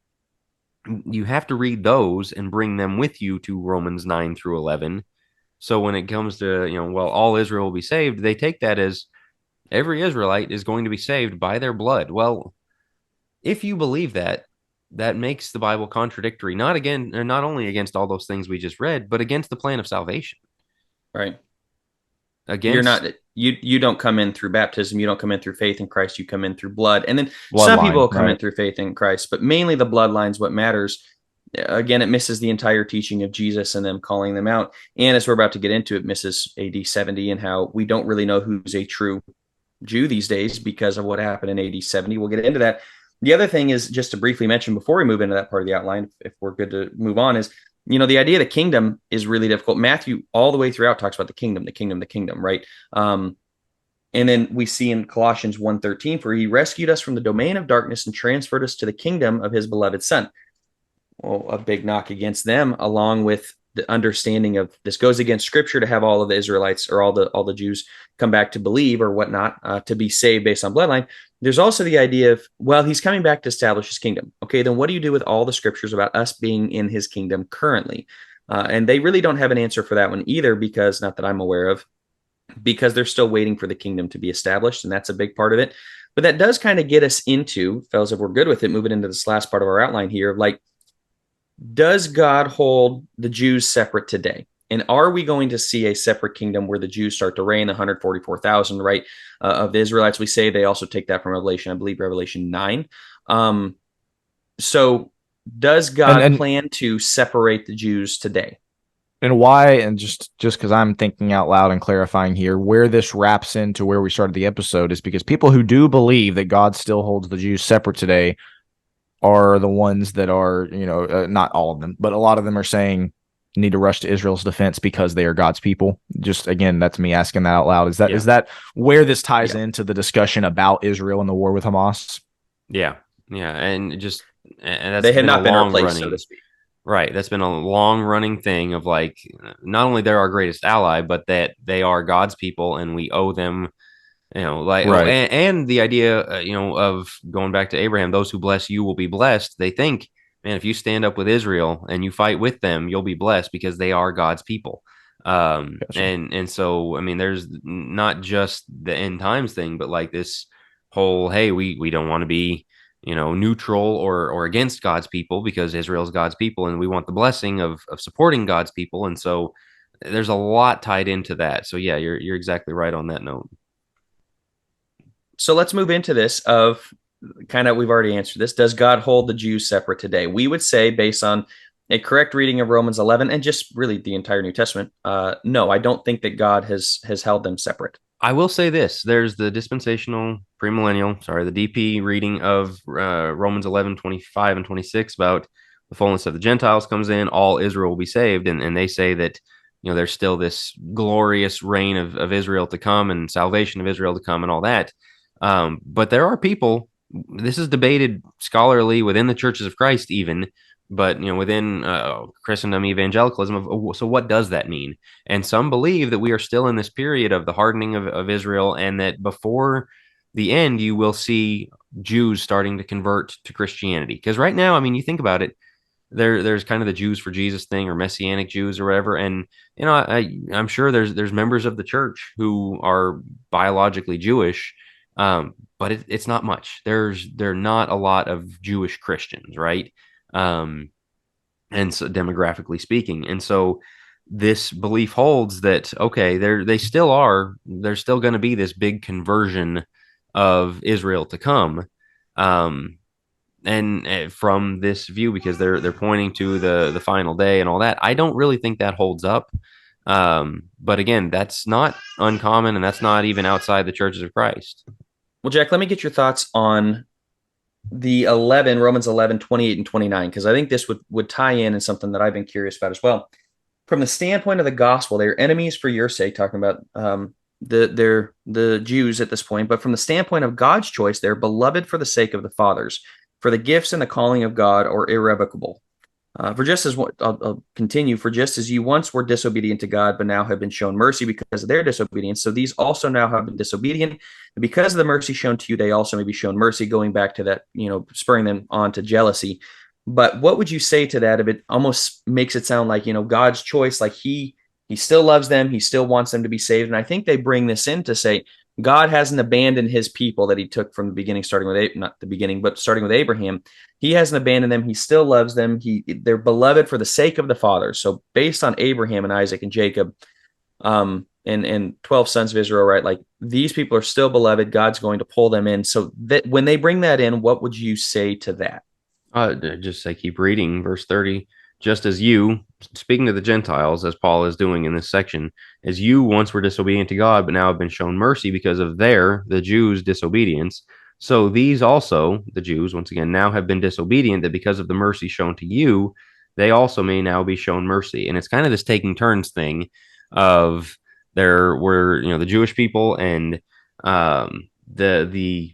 you have to read those and bring them with you to Romans 9 through 11. So when it comes to, all Israel will be saved, they take that as every Israelite is going to be saved by their blood. Well, if you believe that, that makes the Bible contradictory, not only against all those things we just read, but against the plan of salvation. Right. Against, you don't come in through baptism. You don't come in through faith in Christ. You come in through blood. And then some Bloodline, people come in right. through faith in Christ, but mainly the bloodline's what matters. Again, it misses the entire teaching of Jesus and them calling them out. And as we're about to get into, it misses AD 70 and how we don't really know who's a true Jew these days because of what happened in AD 70. We'll get into that. The other thing is, just to briefly mention before we move into that part of the outline, if we're good to move on, is, the idea of the kingdom is really difficult. Matthew all the way throughout talks about the kingdom, right? And then we see in Colossians 1:13, for he rescued us from the domain of darkness and transferred us to the kingdom of his beloved son. Well, a big knock against them, along with the understanding of this goes against scripture to have all of the Israelites or all the Jews come back to believe or whatnot, to be saved based on bloodline. There's also the idea of, well, he's coming back to establish his kingdom. Okay, then what do you do with all the scriptures about us being in his kingdom currently? And they really don't have an answer for that one either, because not that I'm aware of, because they're still waiting for the kingdom to be established, and that's a big part of it. But that does kind of get us into, fellas, if we're good with it, moving into this last part of our outline here, like, does God hold the Jews separate today? And are we going to see a separate kingdom where the Jews start to reign, 144,000, right, of the Israelites? We say they also take that from Revelation, I believe Revelation 9. So does God plan to separate the Jews today? And why, and just because I'm thinking out loud and clarifying here, where this wraps into where we started the episode is because people who do believe that God still holds the Jews separate today are the ones that are, not all of them, but a lot of them are saying need to rush to Israel's defense because they are God's people. Just, again, that's me asking that out loud. Is that where this ties into the discussion about Israel and the war with Hamas? Yeah. And that's they had not been replaced, so to speak. Right. That's been a long running thing of, like, not only they're our greatest ally, but that they are God's people and we owe them, right. And the idea, of going back to Abraham, those who bless you will be blessed. They think, man, if you stand up with Israel and you fight with them, you'll be blessed because they are God's people. Gotcha. And so, I mean, there's not just the end times thing, but like this whole, hey, we don't want to be, neutral or against God's people because Israel's God's people, and we want the blessing of supporting God's people. And so there's a lot tied into that. So yeah, you're exactly right on that note. So let's move into this of kind of, we've already answered this. Does God hold the Jews separate today? We would say, based on a correct reading of Romans 11 and just really the entire New Testament, no, I don't think that God has held them separate. I will say this. There's the dispensational, premillennial, the DP reading of Romans 11, 25 and 26 about the fullness of the Gentiles comes in, all Israel will be saved. And they say that, there's still this glorious reign of Israel to come and salvation of Israel to come and all that. But there are people, this is debated scholarly within the churches of Christ even, but within Christendom evangelicalism, so what does that mean? And some believe that we are still in this period of the hardening of Israel, and that before the end you will see Jews starting to convert to Christianity. Because right now, I mean, you think about it, there's kind of the Jews for Jesus thing, or Messianic Jews or whatever, and I'm sure there's members of the church who are biologically Jewish, but it's not much. There are not a lot of Jewish Christians, right? And so demographically speaking, and so this belief holds that, okay, there's still going to be this big conversion of Israel to come, and from this view, because they're pointing to the final day and all that. I don't really think that holds up, but again, that's not uncommon, and that's not even outside the churches of Christ. Well, Jack, let me get your thoughts on the Romans 11, 28 and 29, because I think this would tie in something that I've been curious about as well. From the standpoint of the gospel, they're enemies for your sake, talking about the Jews at this point, but from the standpoint of God's choice, they're beloved for the sake of the fathers, for the gifts and the calling of God are irrevocable. For just as I'll continue, for just as you once were disobedient to God, but now have been shown mercy because of their disobedience, so these also now have been disobedient. And because of the mercy shown to you, they also may be shown mercy, going back to that, spurring them on to jealousy. But what would you say to that? If it almost makes it sound like, God's choice, like he still loves them, he still wants them to be saved. And I think they bring this in to say, God hasn't abandoned his people that he took from the beginning, starting with Abraham. He hasn't abandoned them. He still loves them. They're beloved for the sake of the fathers. So based on Abraham and Isaac and Jacob, and 12 sons of Israel, right? Like, these people are still beloved. God's going to pull them in. So that when they bring that in, what would you say to that? Just say, keep reading verse 30. Just as you, speaking to the Gentiles, as Paul is doing in this section, as you once were disobedient to God, but now have been shown mercy because of the Jews' disobedience. So these also, the Jews, once again, now have been disobedient, that because of the mercy shown to you, they also may now be shown mercy. And it's kind of this taking turns thing of there were, the Jewish people and the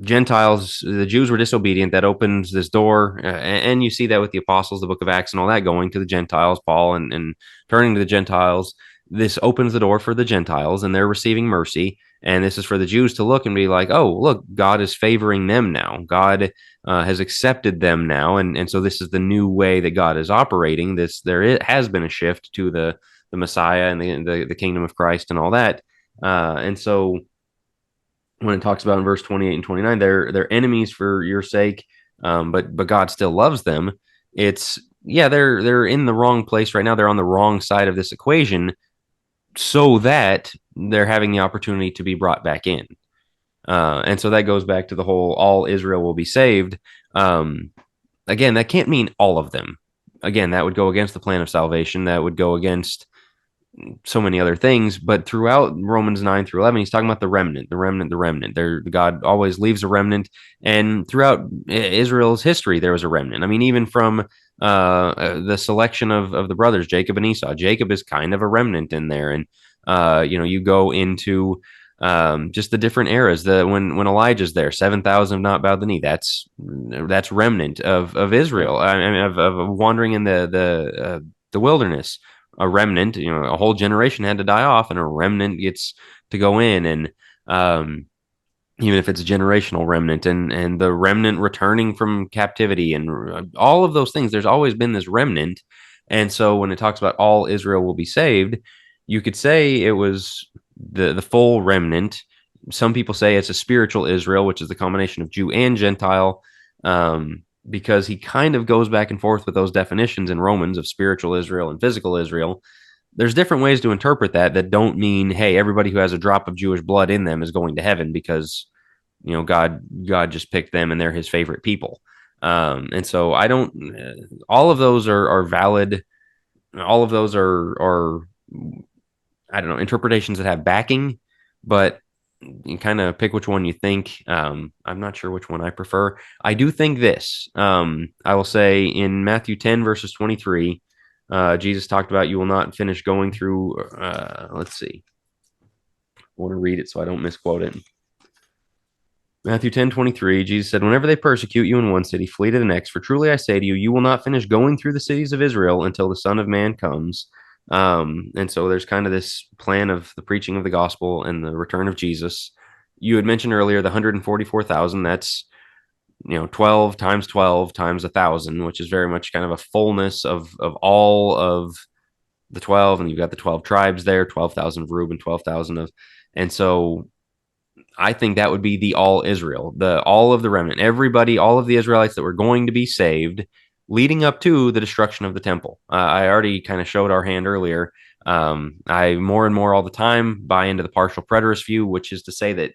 Gentiles, the Jews were disobedient. That opens this door. And you see that with the apostles, the book of Acts and all that, going to the Gentiles, Paul, and turning to the Gentiles. This opens the door for the Gentiles, and they're receiving mercy. And this is for the Jews to look and be like, oh, look, God is favoring them now. God has accepted them now. And so this is the new way that God is operating. There has been a shift to the Messiah and the kingdom of Christ and all that. And so when it talks about in verse 28 and 29, they're enemies for your sake, but God still loves them. It's they're in the wrong place right now. They're on the wrong side of this equation, so that they're having the opportunity to be brought back in. And so that goes back to the whole all Israel will be saved. Again, that can't mean all of them. Again, that would go against the plan of salvation. That would go against so many other things, but throughout Romans 9 through 11, he's talking about the remnant. God always leaves a remnant, and throughout Israel's history, there was a remnant. I mean, even from the selection of the brothers, Jacob and Esau, Jacob is kind of a remnant in there, and you go into just the different eras. When Elijah's there, 7,000 have not bowed the knee. That's remnant of Israel. I mean, of wandering in the wilderness. A remnant, a whole generation had to die off, and a remnant gets to go in, and even if it's a generational remnant, and the remnant returning from captivity, and all of those things, there's always been this remnant. And so when it talks about all Israel will be saved, you could say it was the full remnant. Some people say it's a spiritual Israel, which is the combination of Jew and Gentile. Because he kind of goes back and forth with those definitions in Romans of spiritual Israel and physical Israel. There's different ways to interpret that don't mean, hey, everybody who has a drop of Jewish blood in them is going to heaven because, God just picked them and they're his favorite people. And so all of those are valid. All of those are, I don't know, interpretations that have backing, but you kind of pick which one you think. I'm not sure which one I prefer. I do think this. I will say in Matthew 10, verses 23, Jesus talked about you will not finish going through. Let's see. I want to read it so I don't misquote it. Matthew 10:23, Jesus said, whenever they persecute you in one city, flee to the next. For truly I say to you, you will not finish going through the cities of Israel until the Son of Man comes. And so there's kind of this plan of the preaching of the gospel and the return of Jesus. You had mentioned earlier the 144,000. That's 12 times 12 times 1,000, which is very much kind of a fullness of all of the 12. And you've got the 12 tribes there, 12,000 of Reuben, 12,000 of, and so I think that would be the all Israel, all of the remnant, everybody, all of the Israelites that were going to be saved, leading up to the destruction of the temple. I already kind of showed our hand earlier. I more and more all the time buy into the partial preterist view, which is to say that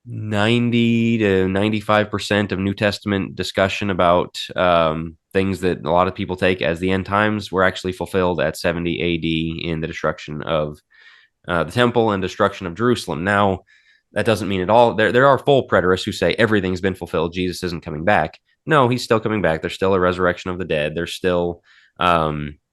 90 to 95% of New Testament discussion about things that a lot of people take as the end times were actually fulfilled at 70 AD in the destruction of the temple and destruction of Jerusalem. Now, that doesn't mean at all. There are full preterists who say everything's been fulfilled. Jesus isn't coming back. No, he's still coming back. There's still a resurrection of the dead. There's still the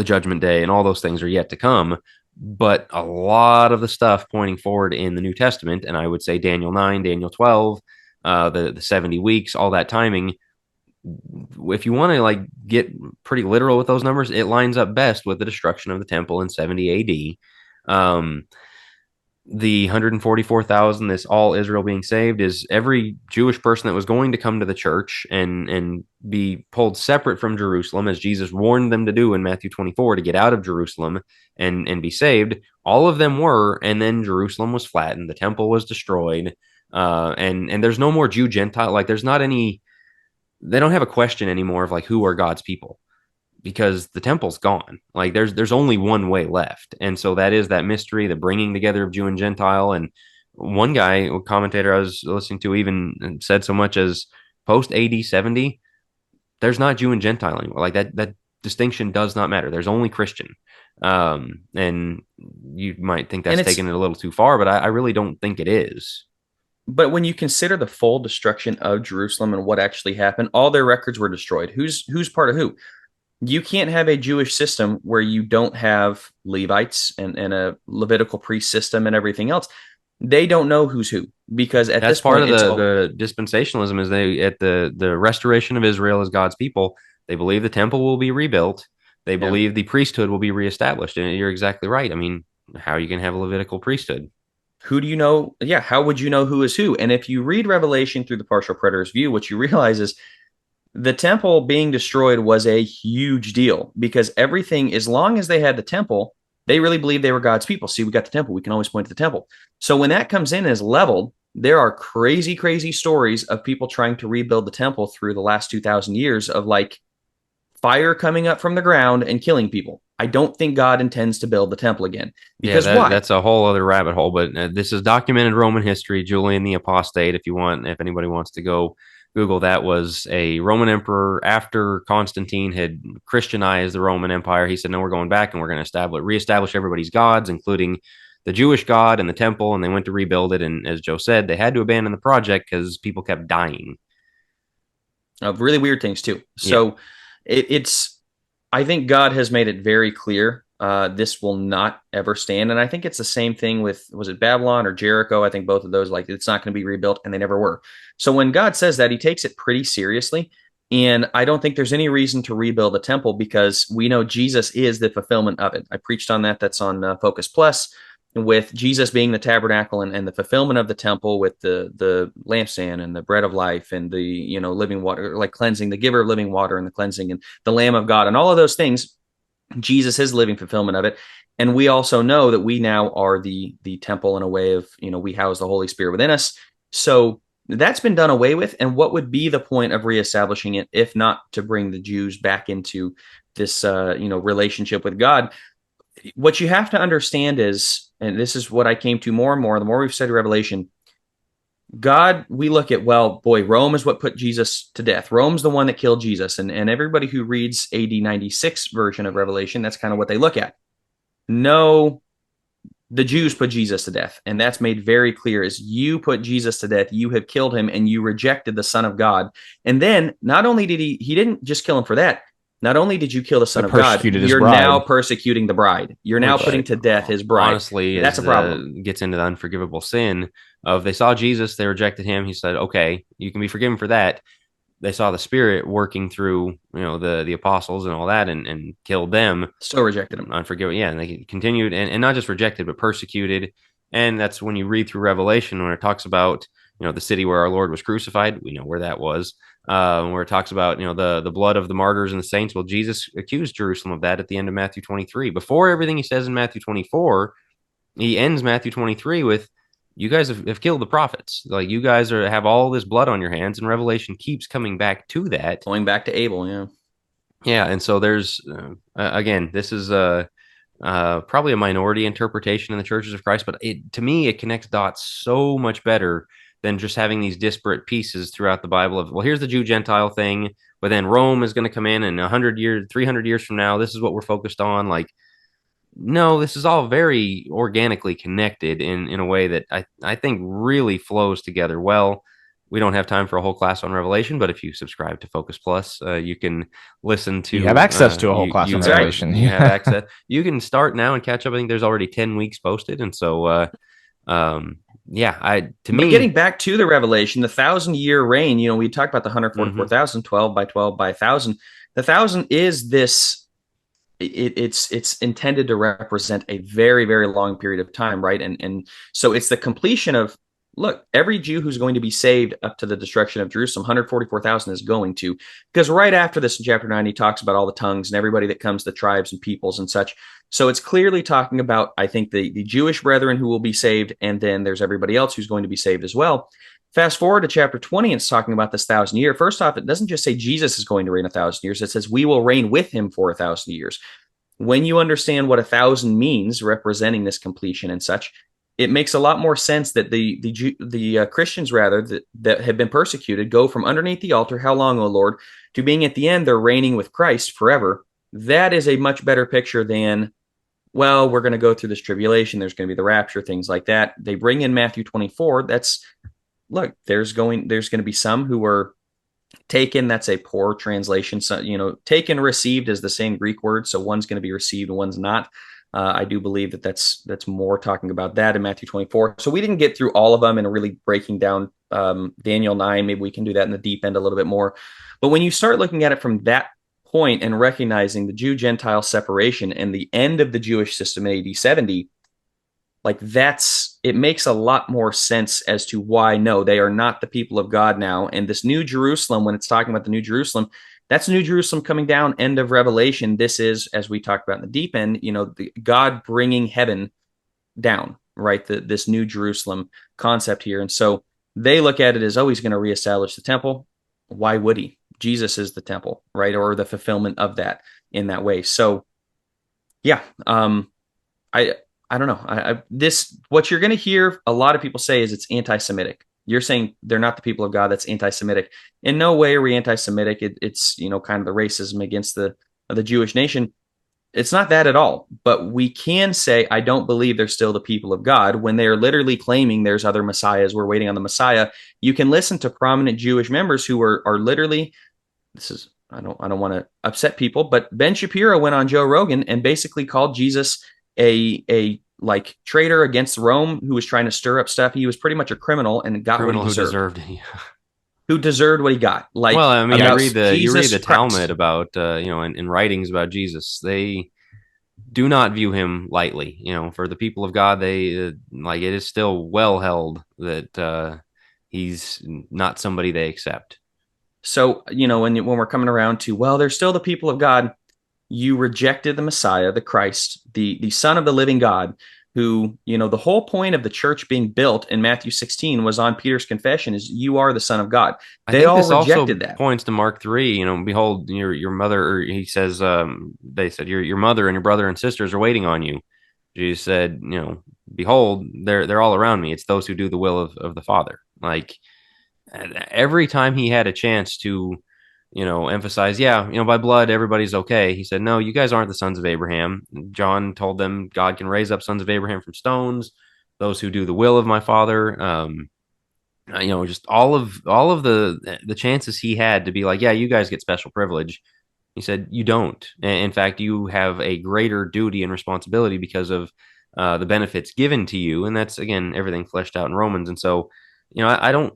judgment day, and all those things are yet to come. But a lot of the stuff pointing forward in the New Testament, and I would say Daniel 9, Daniel 12, the 70 weeks, all that timing, if you want to get pretty literal with those numbers, it lines up best with the destruction of the temple in 70 AD. The 144,000, this all Israel being saved, is every Jewish person that was going to come to the church and be pulled separate from Jerusalem, as Jesus warned them to do in Matthew 24, to get out of Jerusalem and be saved. All of them were, and then Jerusalem was flattened, the temple was destroyed, and there's no more Jew Gentile. There's not any. They don't have a question anymore of who are God's people, because the temple's gone. There's only one way left. And so that is that mystery, the bringing together of Jew and Gentile. And one guy, a commentator I was listening to, even said so much as post AD 70, there's not Jew and Gentile anymore. That distinction does not matter. There's only Christian. And you might think that's taking it a little too far, but I really don't think it is. But when you consider the full destruction of Jerusalem and what actually happened, all their records were destroyed. Who's part of who? You can't have a Jewish system where you don't have Levites and a Levitical priest system and everything else. They don't know who's who, because at That's this part point of it's all, the dispensationalism is they at the restoration of Israel as God's people, they believe the temple will be rebuilt. They yeah. believe the priesthood will be reestablished. And you're exactly right. I mean, how are you can have a Levitical priesthood? Who do you know? Yeah, how would you know who is who? And if you read Revelation through the partial preterist view, what you realize is the temple being destroyed was a huge deal, because everything, as long as they had the temple, they really believed they were God's people. See, we got the temple. We can always point to the temple. So when that comes in as leveled, there are crazy, crazy stories of people trying to rebuild the temple through the last 2,000 years of like fire coming up from the ground and killing people. I don't think God intends to build the temple again. Yeah, Because why? that's a whole other rabbit hole. But this is documented Roman history. Julian the Apostate, if anybody wants to go Google that, was a Roman emperor after Constantine had Christianized the Roman Empire. He said, "No, we're going back and we're going to reestablish everybody's gods, including the Jewish God and the temple." And they went to rebuild it. And as Joe said, they had to abandon the project because people kept dying. Of really weird things too. Yeah, So it's, I think God has made it very clear this will not ever stand. And I think it's the same thing with, was it Babylon or Jericho? I think both of those, like, it's not going to be rebuilt, and they never were. So when God says that, he takes it pretty seriously. And I don't think there's any reason to rebuild the temple, because we know Jesus is the fulfillment of it. I preached on that. That's on Focus Plus, with Jesus being the tabernacle and the fulfillment of the temple, with the lampstand and the bread of life and the, you know, living water, like cleansing, the giver of living water and the cleansing, and the Lamb of God and all of those things. Jesus is the living fulfillment of it. And we also know that we now are the temple, in a way of, you know, we house the Holy Spirit within us. So that's been done away with. And what would be the point of reestablishing it if not to bring the Jews back into this relationship with God? What you have to understand is, and this is what I came to more and more, the more we've studied Revelation, God, we look at, well, boy, Rome is what put Jesus to death. Rome's the one that killed Jesus. And everybody who reads AD 96 version of Revelation, that's kind of what they look at. No, the Jews put Jesus to death. And that's made very clear: is you put Jesus to death, you have killed him, and you rejected the Son of God. And then not only did he didn't just kill him for that. Not only did you kill the Son of God, you're now persecuting the bride. You're now putting to death his bride. Honestly, that's a problem. Gets into the unforgivable sin of, they saw Jesus, they rejected him. He said, "Okay, you can be forgiven for that." They saw the Spirit working through, the apostles and all that, and killed them. Still rejected him. Unforgivable, yeah. And they continued, and not just rejected, but persecuted. And that's when you read through Revelation, when it talks about, the city where our Lord was crucified. We know where that was. Where it talks about, the blood of the martyrs and the saints. Well, Jesus accused Jerusalem of that at the end of Matthew 23. Before everything he says in Matthew 24, he ends Matthew 23 with, "You guys have killed the prophets. Like, you guys have all this blood on your hands." And Revelation keeps coming back to that. Going back to Abel, yeah. Yeah, and so there's, again, this is probably a minority interpretation in the churches of Christ, but to me, it connects dots so much better than just having these disparate pieces throughout the Bible of, well, here's the Jew-Gentile thing, but then Rome is going to come in 100 years, 300 years from now, this is what we're focused on. Like, no, this is all very organically connected in a way that I think really flows together well. We don't have time for a whole class on Revelation, but if you subscribe to Focus Plus, you can listen to. You have access to a whole class on Revelation. You have access. You can start now and catch up. I think there's already 10 weeks posted, and so getting back to the Revelation, the 1,000-year reign, we talked about the 144,000, 12 by 12 by 1,000. The 1,000 is this, it's intended to represent a very, very long period of time, right? And so it's the completion of, look, every Jew who's going to be saved up to the destruction of Jerusalem, 144,000 is going to, because right after this in chapter 9, he talks about all the tongues and everybody that comes, the tribes and peoples and such. So it's clearly talking about, I think, the Jewish brethren who will be saved, and then there's everybody else who's going to be saved as well. Fast forward to chapter 20, it's talking about this 1,000 year. First off, it doesn't just say Jesus is going to reign 1,000 years. It says we will reign with him for 1,000 years. When you understand what 1,000 means, representing this completion and such, it makes a lot more sense that the Christians, rather, that have been persecuted, go from underneath the altar, "How long, O Lord?" to being at the end, they're reigning with Christ forever. That is a much better picture than, well, we're going to go through this tribulation, there's going to be the rapture, things like that. They bring in Matthew 24. That's, look, there's going to be some who were taken. That's a poor translation. So, taken, received is the same Greek word. So one's going to be received and one's not. I do believe that that's more talking about that in Matthew 24. So we didn't get through all of them and really breaking down Daniel 9. Maybe we can do that in the deep end a little bit more. But when you start looking at it from that point and recognizing the Jew-Gentile separation and the end of the Jewish system in AD 70, like it makes a lot more sense as to why, no, they are not the people of God now. And this New Jerusalem, when it's talking about the New Jerusalem, that's New Jerusalem coming down, end of Revelation. This is, as we talked about in the deep end, God bringing heaven down, right? This New Jerusalem concept here. And so they look at it as, oh, he's going to reestablish the temple. Why would he? Jesus is the temple, right? Or the fulfillment of that in that way. So, yeah, I don't know. What you're going to hear a lot of people say is it's anti-Semitic. You're saying they're not the people of God. That's anti-Semitic. In no way are we anti-Semitic. It's kind of the racism against the Jewish nation. It's not that at all. But we can say I don't believe they're still the people of God when they are literally claiming there's other messiahs. We're waiting on the Messiah. You can listen to prominent Jewish members who are literally. I don't want to upset people, but Ben Shapiro went on Joe Rogan and basically called Jesus a like traitor against Rome who was trying to stir up stuff. He was pretty much a criminal and got what he deserved. Who deserved what he got. Like, well, I mean, you read the Christ. Talmud about in writings about Jesus. They do not view him lightly. For the people of God, they like it is still well held that he's not somebody they accept. So when we're coming around to, well, they're still the people of God. You rejected the Messiah, the Christ, the Son of the living God, who, the whole point of the church being built in Matthew 16 was on Peter's confession is you are the Son of God. They all rejected that. Points to Mark 3, behold, your mother, or he says, they said, your mother and your brother and sisters are waiting on you. Jesus said, behold, they're all around me. It's those who do the will of the Father. Like every time he had a chance to, emphasize, by blood, everybody's okay. He said, no, you guys aren't the sons of Abraham. John told them God can raise up sons of Abraham from stones, those who do the will of my Father. Just all of the chances he had to be like, yeah, you guys get special privilege. He said, you don't. In fact, you have a greater duty and responsibility because of the benefits given to you. And that's, again, everything fleshed out in Romans. And so, I don't,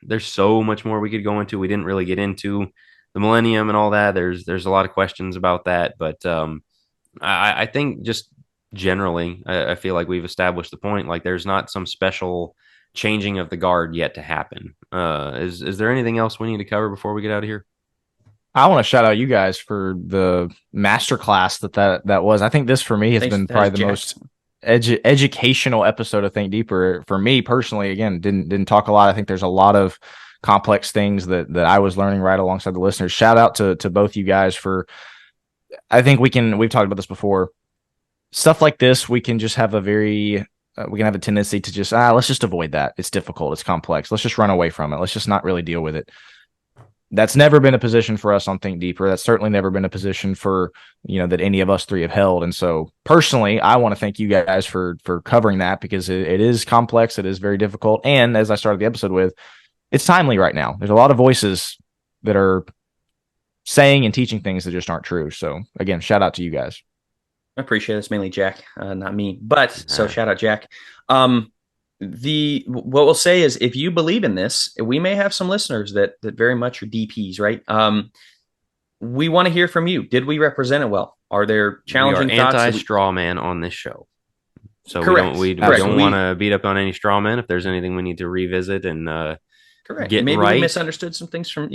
there's so much more we could go into. We didn't really get into the millennium and all that. There's a lot of questions about that. But I think just generally, I feel like we've established the point, like there's not some special changing of the guard yet to happen. Is there anything else we need to cover before we get out of here? I want to shout out you guys for the masterclass that was. I think this for me has been probably the most educational episode of Think Deeper for me personally. Again, didn't talk a lot. I think there's a lot of complex things that I was learning right alongside the listeners. Shout out to both you guys for. I think we've talked about this before. Stuff like this, we can just have we can have a tendency to just let's just avoid that. It's difficult. It's complex. Let's just run away from it. Let's just not really deal with it. That's never been a position for us on Think Deeper. That's certainly never been a position for, that any of us three have held. And so personally, I want to thank you guys for covering that because it is complex. It is very difficult. And as I started the episode with, it's timely right now. There's a lot of voices that are saying and teaching things that just aren't true. So again, shout out to you guys. I appreciate it. It's mainly Jack, not me, but so shout out Jack. What we'll say is if you believe in this, we may have some listeners that very much are DPs, right? We want to hear from you. Did we represent it well? Are there challenging thoughts? Anti-straw man on this show. So correct. we don't want to beat up on any straw men. If there's anything we need to revisit and correct. Get maybe right. We misunderstood some things from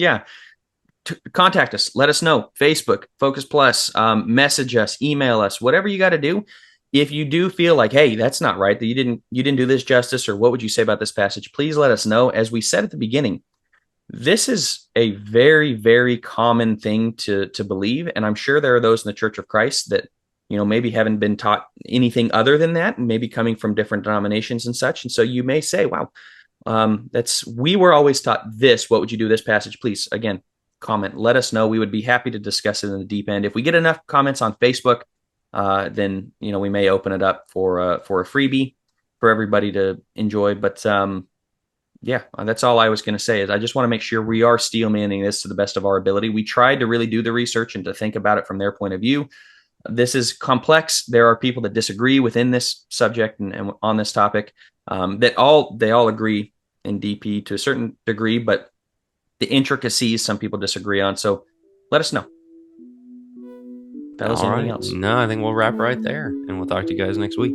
contact us. Let us know. Facebook, Focus Plus, message us, email us, whatever you got to do. If you do feel like, hey, that's not right, that you didn't do this justice, or what would you say about this passage, please let us know. As we said at the beginning, this is a very, very common thing to believe. And I'm sure there are those in the Church of Christ that, maybe haven't been taught anything other than that, and maybe coming from different denominations and such. And so you may say, wow, we were always taught this. What would you do this passage? Please, again, comment, let us know. We would be happy to discuss it in the deep end. If we get enough comments on Facebook, then we may open it up for a freebie for everybody to enjoy. But that's all I was going to say. Is I just want to make sure we are steel manning this to the best of our ability. We tried to really do the research and to think about it from their point of view. This is complex. There are people that disagree within this subject and on this topic, they all agree in DP to a certain degree, but the intricacies some people disagree on. So let us know. Fellas, anything else? No, I think we'll wrap right there, and we'll talk to you guys next week.